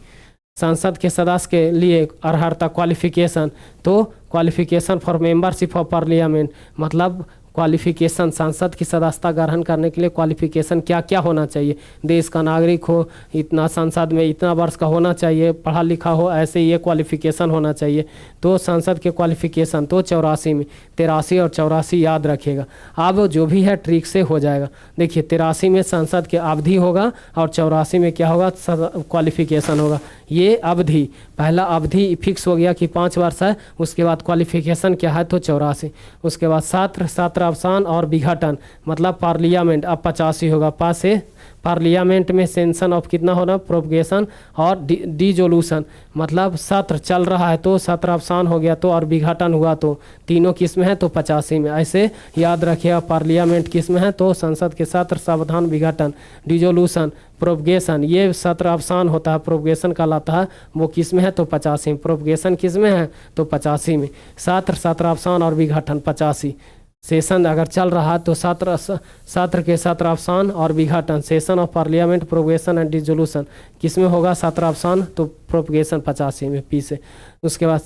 संसद के सदस्य के लिए अर्हता क्वालिफिकेशन, तो qualification for membership of parliament मतलब क्वालिफिकेशन संसद की सदस्यता ग्रहण करने के लिए क्वालिफिकेशन क्या क्या होना चाहिए, देश का नागरिक हो, इतना संसद में इतना वर्ष का होना चाहिए, पढ़ा लिखा हो, ऐसे ये क्वालिफिकेशन होना चाहिए। तो संसद के क्वालिफिकेशन तो 84 में, 83 और 84 याद रखिएगा। अब जो भी है ट्रिक से हो जाएगा। देखिए 83 में संसद के अवधि होगा और 84 में क्या होगा क्वालिफिकेशन होगा। ये अवधि, पहला अवधि फिक्स हो गया कि 5 वर्ष है, उसके बाद क्वालिफिकेशन क्या है तो 84। उसके बाद सत्र अवसान और विघटन मतलब पार्लियामेंट अब 85 होगा, पास से पार्लियामेंट में सेंशन ऑफ कितना होना प्रोपगेशन और डिजोल्यूशन मतलब सत्र चल रहा है तो सत्र अवसान हो गया तो और विघटन हुआ तो तीनों किस में है तो 85 में। ऐसे याद रखिएगा पार्लियामेंट किस में है तो संसद के सत्र सावधान विघटन, डिजोल्यूशन, प्रोपगेशन ये सत्र अवसान होता है, प्रोपगेशन कहलाता है, वो किस में है तो 85 में। प्रोपगेशन किस में है तो 85 में। सत्र अवसान और विघटन 85। सेशन अगर चल रहा है तो सत्र के सत्र अवसान और विघटन, session of parliament propagation and dissolution किस में होगा सत्र अवसान तो प्रोपगेशन 85 में पी से। उसके बाद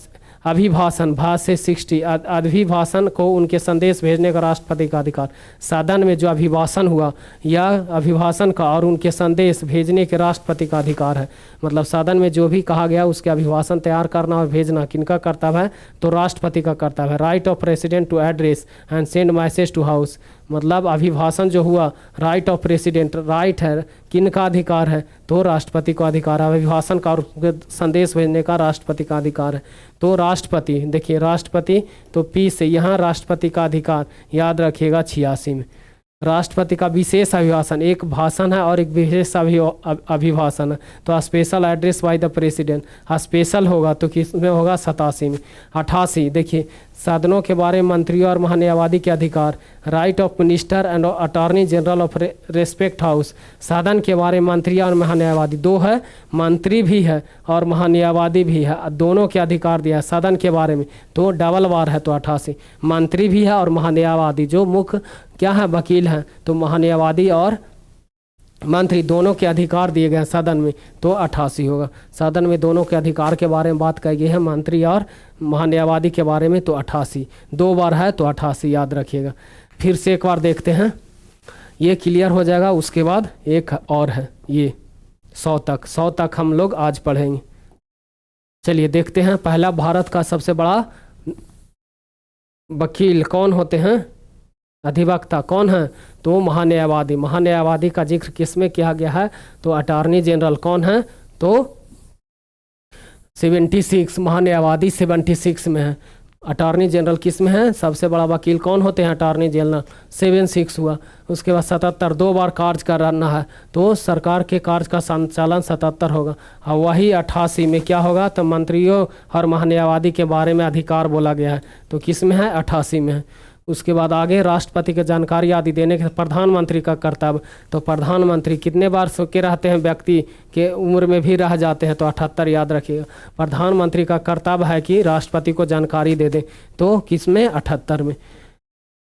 अभिभाषण भा से 60 अभिभाषण को उनके संदेश भेजने का राष्ट्रपति का अधिकार। सदन में जो अभिभाषण हुआ या अभिभाषण का और उनके संदेश भेजने के राष्ट्रपति का अधिकार है। मतलब सदन में जो भी कहा गया उसके अभिभाषण तैयार करना और भेजना किनका कर्तव्य है तो राष्ट्रपति का कर्तव्य है। Right of president to address and send message to house मतलब अभिभाषण जो हुआ राइट ऑफ प्रेसिडेंट, राइट है किन का अधिकार है तो राष्ट्रपति का अधिकार है। अभिभाषण का और संदेश भेजने का राष्ट्रपति का अधिकार है। तो राष्ट्रपति देखिए राष्ट्रपति तो पी से यहाँ राष्ट्रपति का अधिकार याद रखिएगा 86 में। राष्ट्रपति का विशेष अभिभाषण एक भाषण है और एक विशेष अभिभाषण है तो special address by the president special होगा तो किस में होगा 87 में। 88 देखिए साधनों के बारे में मंत्री और महान्यायवादी के अधिकार, right of minister and attorney general of respect house. साधन के बारे में मंत्री और महान्यायवादी दो है, मंत्री भी है और महान्यायवादी भी है, दोनों के अधिकार दिया है सदन के बारे में तो डबल बार है तो 88। मंत्री भी है और महान्यायवादी जो मुख्य क्या है वकील हैं तो महान्यायवादी और मंत्री दोनों के अधिकार दिए गए हैं सदन में तो 88 होगा। सदन में दोनों के अधिकार के बारे में बात कही गई है मंत्री और महान्यायवादी के बारे में तो 88, 2 बार है तो 88 याद रखिएगा। फिर से एक बार देखते हैं, ये क्लियर हो जाएगा। उसके बाद एक और है ये 100 तक हम लोग आज पढ़ेंगे। चलिए देखते हैं। पहला, भारत का सबसे बड़ा वकील कौन होते हैं? अधिवक्ता कौन है? तो महान्यायवादी। महान्यायवादी का जिक्र किसमें किया गया है? तो अटॉर्नी जनरल कौन है? तो 76, महान्यायवादी 76 में है। अटॉर्नी जनरल किस में है? सबसे बड़ा वकील कौन होते हैं? अटॉर्नी जनरल 76 हुआ। उसके बाद 77, 2 बार कार्य करना है तो सरकार के कार्य का संचालन 77 होगा। और वही 88 में क्या होगा? तो मंत्रियों और महान्यायवादी के बारे में अधिकार बोला गया है, तो किस में है? 88 में है। उसके बाद आगे राष्ट्रपति की जानकारी आदि देने के प्रधानमंत्री का कर्तव्य। तो प्रधानमंत्री कितने बार सो के रहते हैं? व्यक्ति के उम्र में भी रह जाते हैं, तो 78 याद रखिएगा। प्रधानमंत्री का कर्तव्य है कि राष्ट्रपति को जानकारी दे दें, तो किस में? 78 में।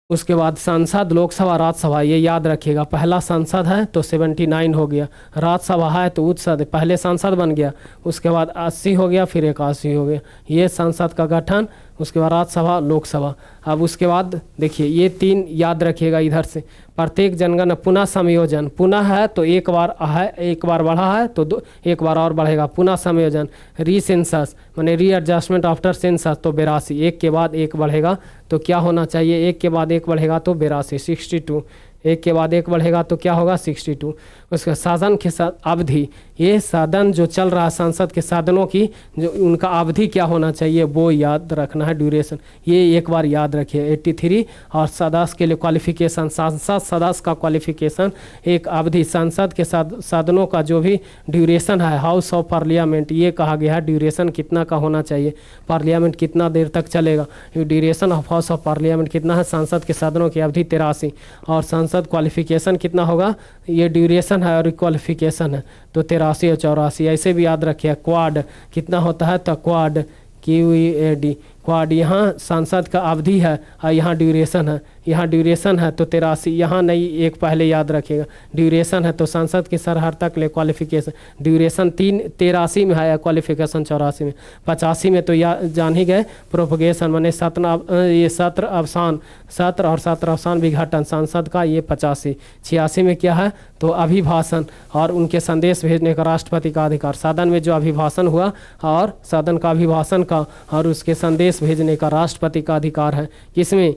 उसके बाद संसद, लोकसभा, राज्यसभा, ये याद रखिएगा। पहला संसद है तो 79 हो गया, राज्यसभा है तो उच्च सदन, पहले संसद बन गया, उसके बाद 80 हो गया, फिर 81 हो गया। ये संसद का गठन, उसके बाद राज्यसभा, लोकसभा। अब उसके बाद देखिए ये 3 याद रखिएगा इधर से। प्रत्येक जनगणना पुनः संयोजन, पुनः है तो एक बार है, एक बार बढ़ा है तो एक बार और बढ़ेगा, पुनः संयोजन। रीसेंसस माने रीएडजस्टमेंट आफ्टर सेंसस, तो 82, एक के बाद एक बढ़ेगा तो क्या होना चाहिए? एक के बाद एक बढ़ेगा तो 82, 62। एक के बाद एक बढ़ेगा तो क्या होगा? 62। उसके साधन के साथ अवधि, ये साधन जो चल रहा है संसद के साधनों की, जो उनका अवधि क्या होना चाहिए वो याद रखना है, ड्यूरेशन। ये एक बार याद रखिए 83। और सदस्य के लिए क्वालिफिकेशन, संसद सदस्य का क्वालिफिकेशन, एक अवधि, संसद के साधनों का जो भी ड्यूरेशन है, हाउस ऑफ पार्लियामेंट, ये कहा गया है ड्यूरेशन कितना का होना चाहिए, पार्लियामेंट कितना देर तक चलेगा। Duration of house of parliament कितना है? संसद के साधनों की अवधि 83। और संसद क्वालिफिकेशन कितना होगा? ये ड्यूरेशन है और क्वालिफिकेशन है, तो 83 और 84 ऐसे भी याद रखिए। क्वाड कितना होता है? तो क्वाड, QEAD, क्वाड, यहाँ सांसद का अवधि है और यहाँ ड्यूरेशन है, यहाँ ड्यूरेशन है तो 83, यहाँ नहीं, एक पहले याद रखिएगा। ड्यूरेशन है तो सांसद की सरहद तक ले क्वालिफिकेशन, ड्यूरेशन 83 में है, क्वालिफिकेशन 84 में। 85 में तो जान ही गए, प्रोपगेशन माने ये सत्र अवसान, सत्र और सत्र अवसान विघटन सांसद का, ये 85। 86 में क्या है? तो अभिभाषण और उनके संदेश भेजने का राष्ट्रपति का अधिकार, सदन में जो अभिभाषण हुआ और सदन का अभिभाषण का और उसके संदेश भेजने का राष्ट्रपति का अधिकार है, किसमें?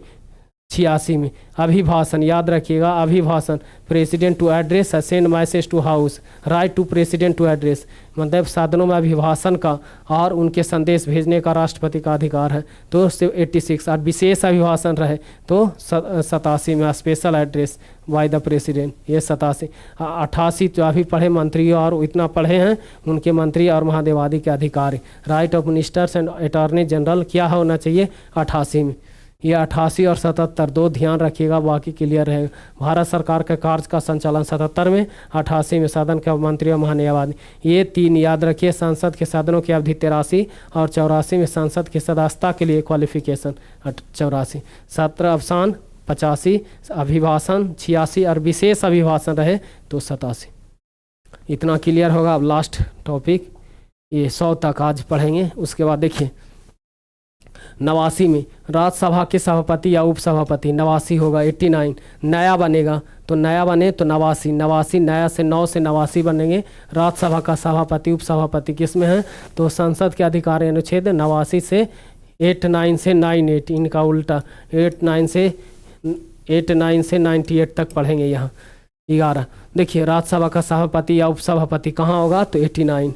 86 में। अभिभाषण याद रखिएगा, अभिभाषण, president to address, send message to house, right to president to address, मतलब साधनों में अभिभाषण का और उनके संदेश भेजने का राष्ट्रपति का अधिकार है, तो 86। और विशेष अभिभाषण रहे तो 87 में, special address by the president, ये 87। 88 जो अभी पढ़े मंत्री और इतना पढ़े हैं उनके मंत्री और महादेवादी के अधिकारी, right of ministers and attorney general क्या होना चाहिए? 88 में। ये 88 और 77 दो ध्यान रखिएगा, बाकी क्लियर रहेगा। भारत सरकार के कार्य का संचालन 77 में, 88 में सदन के मंत्री और महान्यायवादी, ये 3 याद रखिए। संसद के साधनों की अवधि 83 और 84 में संसद की सदस्यता के लिए क्वालिफिकेशन 84, सत्र अवसान 85, अभिभाषण 86 और विशेष अभिभाषण रहे तो 87। इतना क्लियर होगा। अब लास्ट टॉपिक ये 100 तक आज पढ़ेंगे। उसके बाद देखिए 89 में राज्यसभा के सभापति या उपसभापति, 89 होगा। 89 नया बनेगा तो नया बने तो 89, 89 नया से 9 से 89 बनेंगे। राज्यसभा का सभापति उपसभापति किस में है? तो संसद के अधिकार अनुच्छेद 89 से 89 से 98, इनका उल्टा 89 से 98 तक पढ़ेंगे। यहाँ 11 देखिए राज्यसभा का सभापति या उपसभापति कहाँ होगा? तो 89।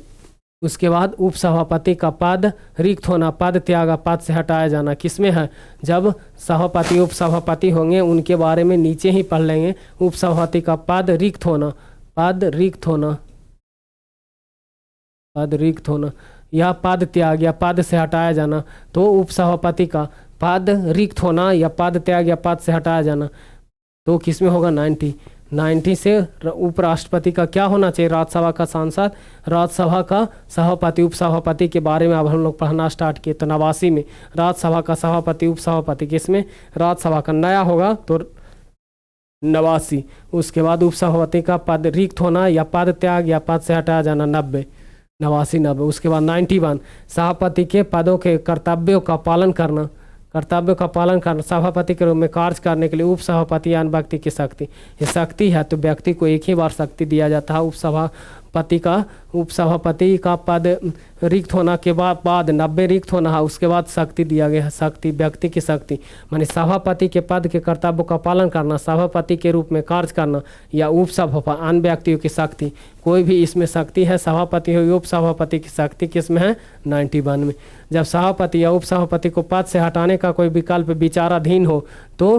उसके बाद उपसभापति का पद रिक्त होना, पद त्यागा, पद से हटाया जाना किसमें है? जब सभापति उपसभापति होंगे उनके बारे में नीचे ही पढ़ लेंगे। उपसभापति का पद रिक्त होना, पद रिक्त होना, पद रिक्त होना, यह पद त्याग या पद से हटाया जाना। तो उपसभापति का पद रिक्त होना या पद त्याग या पद से हटाया जाना तो किसमें होगा? 90 से उपराष्ट्रपति का क्या होना चाहिए? राज्यसभा का सांसद, राज्यसभा का सभापति उपसभापति के बारे में अब हम लोग पढ़ना स्टार्ट किए। तो 89 में राज्यसभा का सभापति उपसभापति किसमें? राज्यसभा का नया होगा तो 89। उसके बाद उपसभापति का पद रिक्त होना या पद त्याग या पद से हटाया जाना 90, 89, 90। उसके बाद 91 सभापति के पदों के कर्तव्यों का पालन करना, कर्तव्य का पालन करना, सभापति के रूप में कार्य करने के लिए उप सभापति या व्यक्ति की शक्ति। ये शक्ति है तो व्यक्ति को एक ही बार शक्ति दिया जाता है। उप सभापति का पद रिक्त होना के बाद 90 रिक्त होना है, उसके बाद शक्ति दिया गया है। शक्ति व्यक्ति की शक्ति माने सभापति के पद के कर्तव्यों का पालन करना, सभापति के रूप में कार्य करना या उप सभापति अन्य व्यक्तियों की शक्ति। कोई भी इसमें शक्ति है, सभापति हो उप सभापति की शक्ति किसमें है 91 में। जब सभापति या उप सभापति को पद से हटाने का कोई विकल्प विचाराधीन हो तो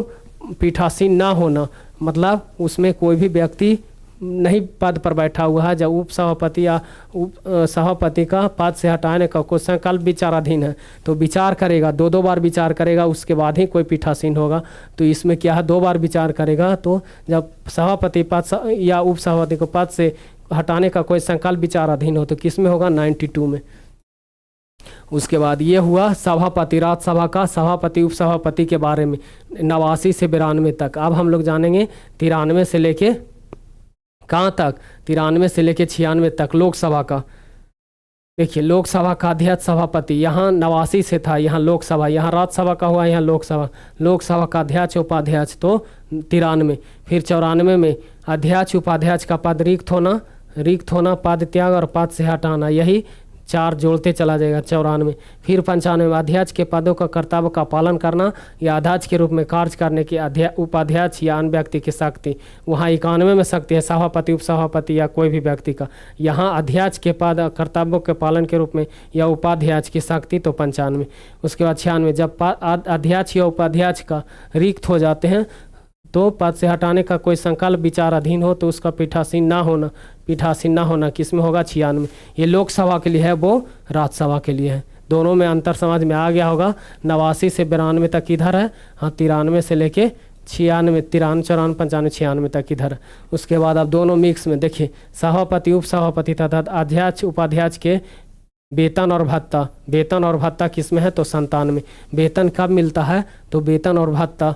पीठासीन ना होना, मतलब उसमें कोई भी व्यक्ति नहीं पद पर बैठा हुआ है। जब उप सभापति या उप सभापति का पद से हटाने का कोई संकल्प विचाराधीन है तो विचार करेगा, दो बार विचार करेगा, उसके बाद ही कोई पीठासीन होगा। तो इसमें क्या है 2 बार विचार करेगा। तो जब सभापति पद या उप सभापति को पद से हटाने का कोई संकल्प विचाराधीन हो तो किस में होगा 92 में। उसके बाद ये हुआ सभापति राज्यसभा का सभापति उप सभापति के बारे में 89 से 92 तक। अब हम लोग जानेंगे 93 से लेके कहाँ तक, 93 से लेके 96 तक लोकसभा का। देखिए लोकसभा का अध्यक्ष सभापति यहाँ 89 से था, यहाँ लोकसभा, यहाँ राज्यसभा का हुआ, यहाँ लोकसभा। लोकसभा का अध्यक्ष उपाध्यक्ष तो 93। फिर 94 में अध्यक्ष उपाध्यक्ष का पद रिक्त होना, पद त्याग और पद से हटाना, यही 4 जोड़ते चला जाएगा 94। फिर 95 में अध्यक्ष के पदों का कर्तव्य का पालन करना या अध्यक्ष के रूप में कार्य करने की उपाध्यक्ष या अन्य व्यक्ति की शक्ति। वहाँ 91 में शक्ति है सभापति उप सभापति या कोई भी व्यक्ति का। यहाँ अध्यक्ष के पद कर्तव्यों के पालन के रूप में या उपाध्यक्ष की शक्ति तो 95। उसके बाद 96 जब अध्यक्ष या उपाध्यक्ष का रिक्त हो जाते हैं तो पद से हटाने का कोई संकल्प विचाराधीन हो तो उसका पीठासीन ना होना किस में होगा 96। ये लोकसभा के लिए है, वो राज्यसभा के लिए है। दोनों में अंतर समझ में आ गया होगा। 89 से 92 तक इधर है, हाँ 93 से लेके 96, 93, 94, 95, 96 तक इधर है। उसके बाद अब दोनों मिक्स में देखिए सभापति उप सभापति तथा अध्यक्ष उपाध्यक्ष के वेतन और भत्ता किस में है तो 97। वेतन कब मिलता है तो वेतन और भत्ता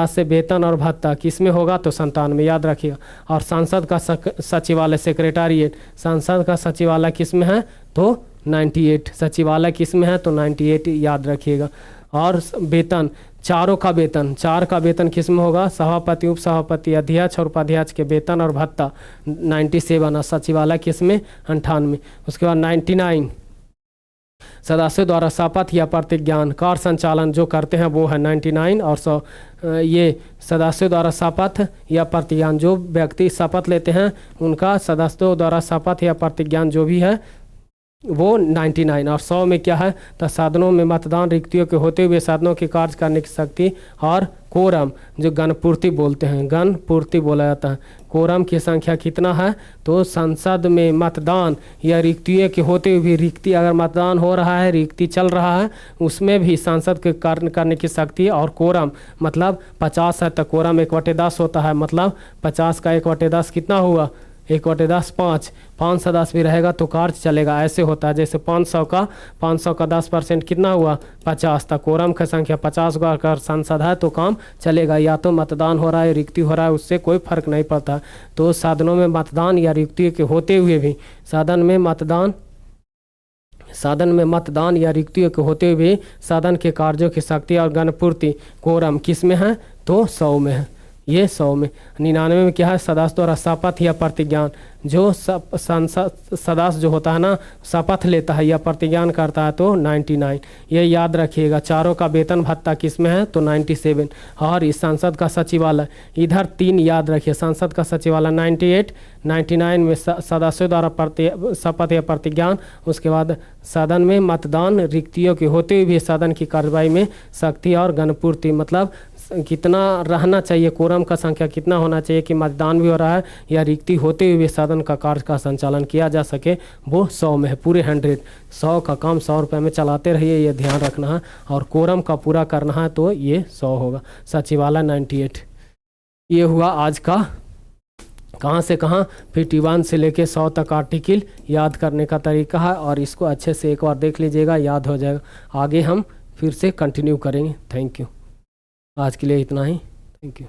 से वेतन और भत्ता किस में होगा तो 97, याद रखिएगा। और सांसद का सचिवालय सेक्रेटारिएट, संसद का सचिवालय किस में है तो 98, सचिवालय किस में है तो 98, याद रखिएगा। और वेतन चार का वेतन किस में होगा सभापति उप सभापति अध्यक्ष और उपाध्यक्ष के वेतन और भत्ता 97 और सचिवालय किस में 98। उसके बाद 99 सदस्यों द्वारा शपथ या प्रतिज्ञान कार्य संचालन जो करते हैं वो है 99। और 100 ये सदस्यों द्वारा शपथ या प्रतिज्ञान जो व्यक्ति शपथ लेते हैं उनका सदस्यों द्वारा शपथ या प्रतिज्ञान जो भी है वो 99। और 100 में क्या है तो साधनों में मतदान रिक्तियों के होते हुए साधनों की कार्य करने की शक्ति। और कोरम जो गणपूर्ति बोलते हैं, गणपूर्ति बोला जाता है। कोरम की संख्या कितना है तो संसद में मतदान या रिक्तियों के होते हुए रिक्ति अगर मतदान हो रहा है, रिक्ति चल रहा है, उसमें भी सांसद के कार्य करने की शक्ति। और कोरम मतलब 50 है तो कोरम 1/10 होता है, मतलब 50 का 1/10 कितना हुआ 1/10 5 सदस्य भी रहेगा तो कार्य चलेगा। ऐसे होता है जैसे 500 का 10% कितना हुआ 50 तक। कोरम की संख्या 50 का अगर सांसद है तो काम चलेगा। या तो मतदान हो रहा है रिक्ति हो रहा है उससे कोई फर्क नहीं पड़ता। तो साधनों में मतदान या रिक्ति के होते हुए भी साधन में मतदान या रिक्तियों के होते हुए साधन के कार्यों की शक्ति और गणपूर्ति कोरम किस में है तो 100 में है। ये 100 में। 99 में क्या है सदस्य द्वारा शपथ या प्रतिज्ञान जो संसद सदस्य जो होता है ना शपथ लेता है या प्रतिज्ञान करता है तो 99। ये याद रखिएगा। चारों का वेतन भत्ता किस में है तो 97। और इस संसद का सचिवालय इधर 3 याद रखिए। संसद का सचिवालय 98, 99 में सदस्यों द्वारा शपथ या प्रतिज्ञान। उसके बाद सदन में मतदान रिक्तियों के होते हुए भी सदन की कार्रवाई में शक्ति और गणपूर्ति मतलब कितना रहना चाहिए, कोरम का संख्या कितना होना चाहिए कि मतदान भी हो रहा है या रिक्ति होते हुए सदन का कार्य का संचालन किया जा सके, वो 100 में है। पूरे 100 का काम 100 रुपये में चलाते रहिए, ये ध्यान रखना है। और कोरम का पूरा करना है तो ये 100 होगा। सचिवालय 98। ये हुआ आज का कहाँ से कहाँ 51 से लेके 100 तक आर्टिकल याद करने का तरीका है। और इसको अच्छे से एक बार देख लीजिएगा, याद हो जाएगा। आगे हम फिर से कंटिन्यू करेंगे। Thank you. आज के लिए इतना ही। Thank you.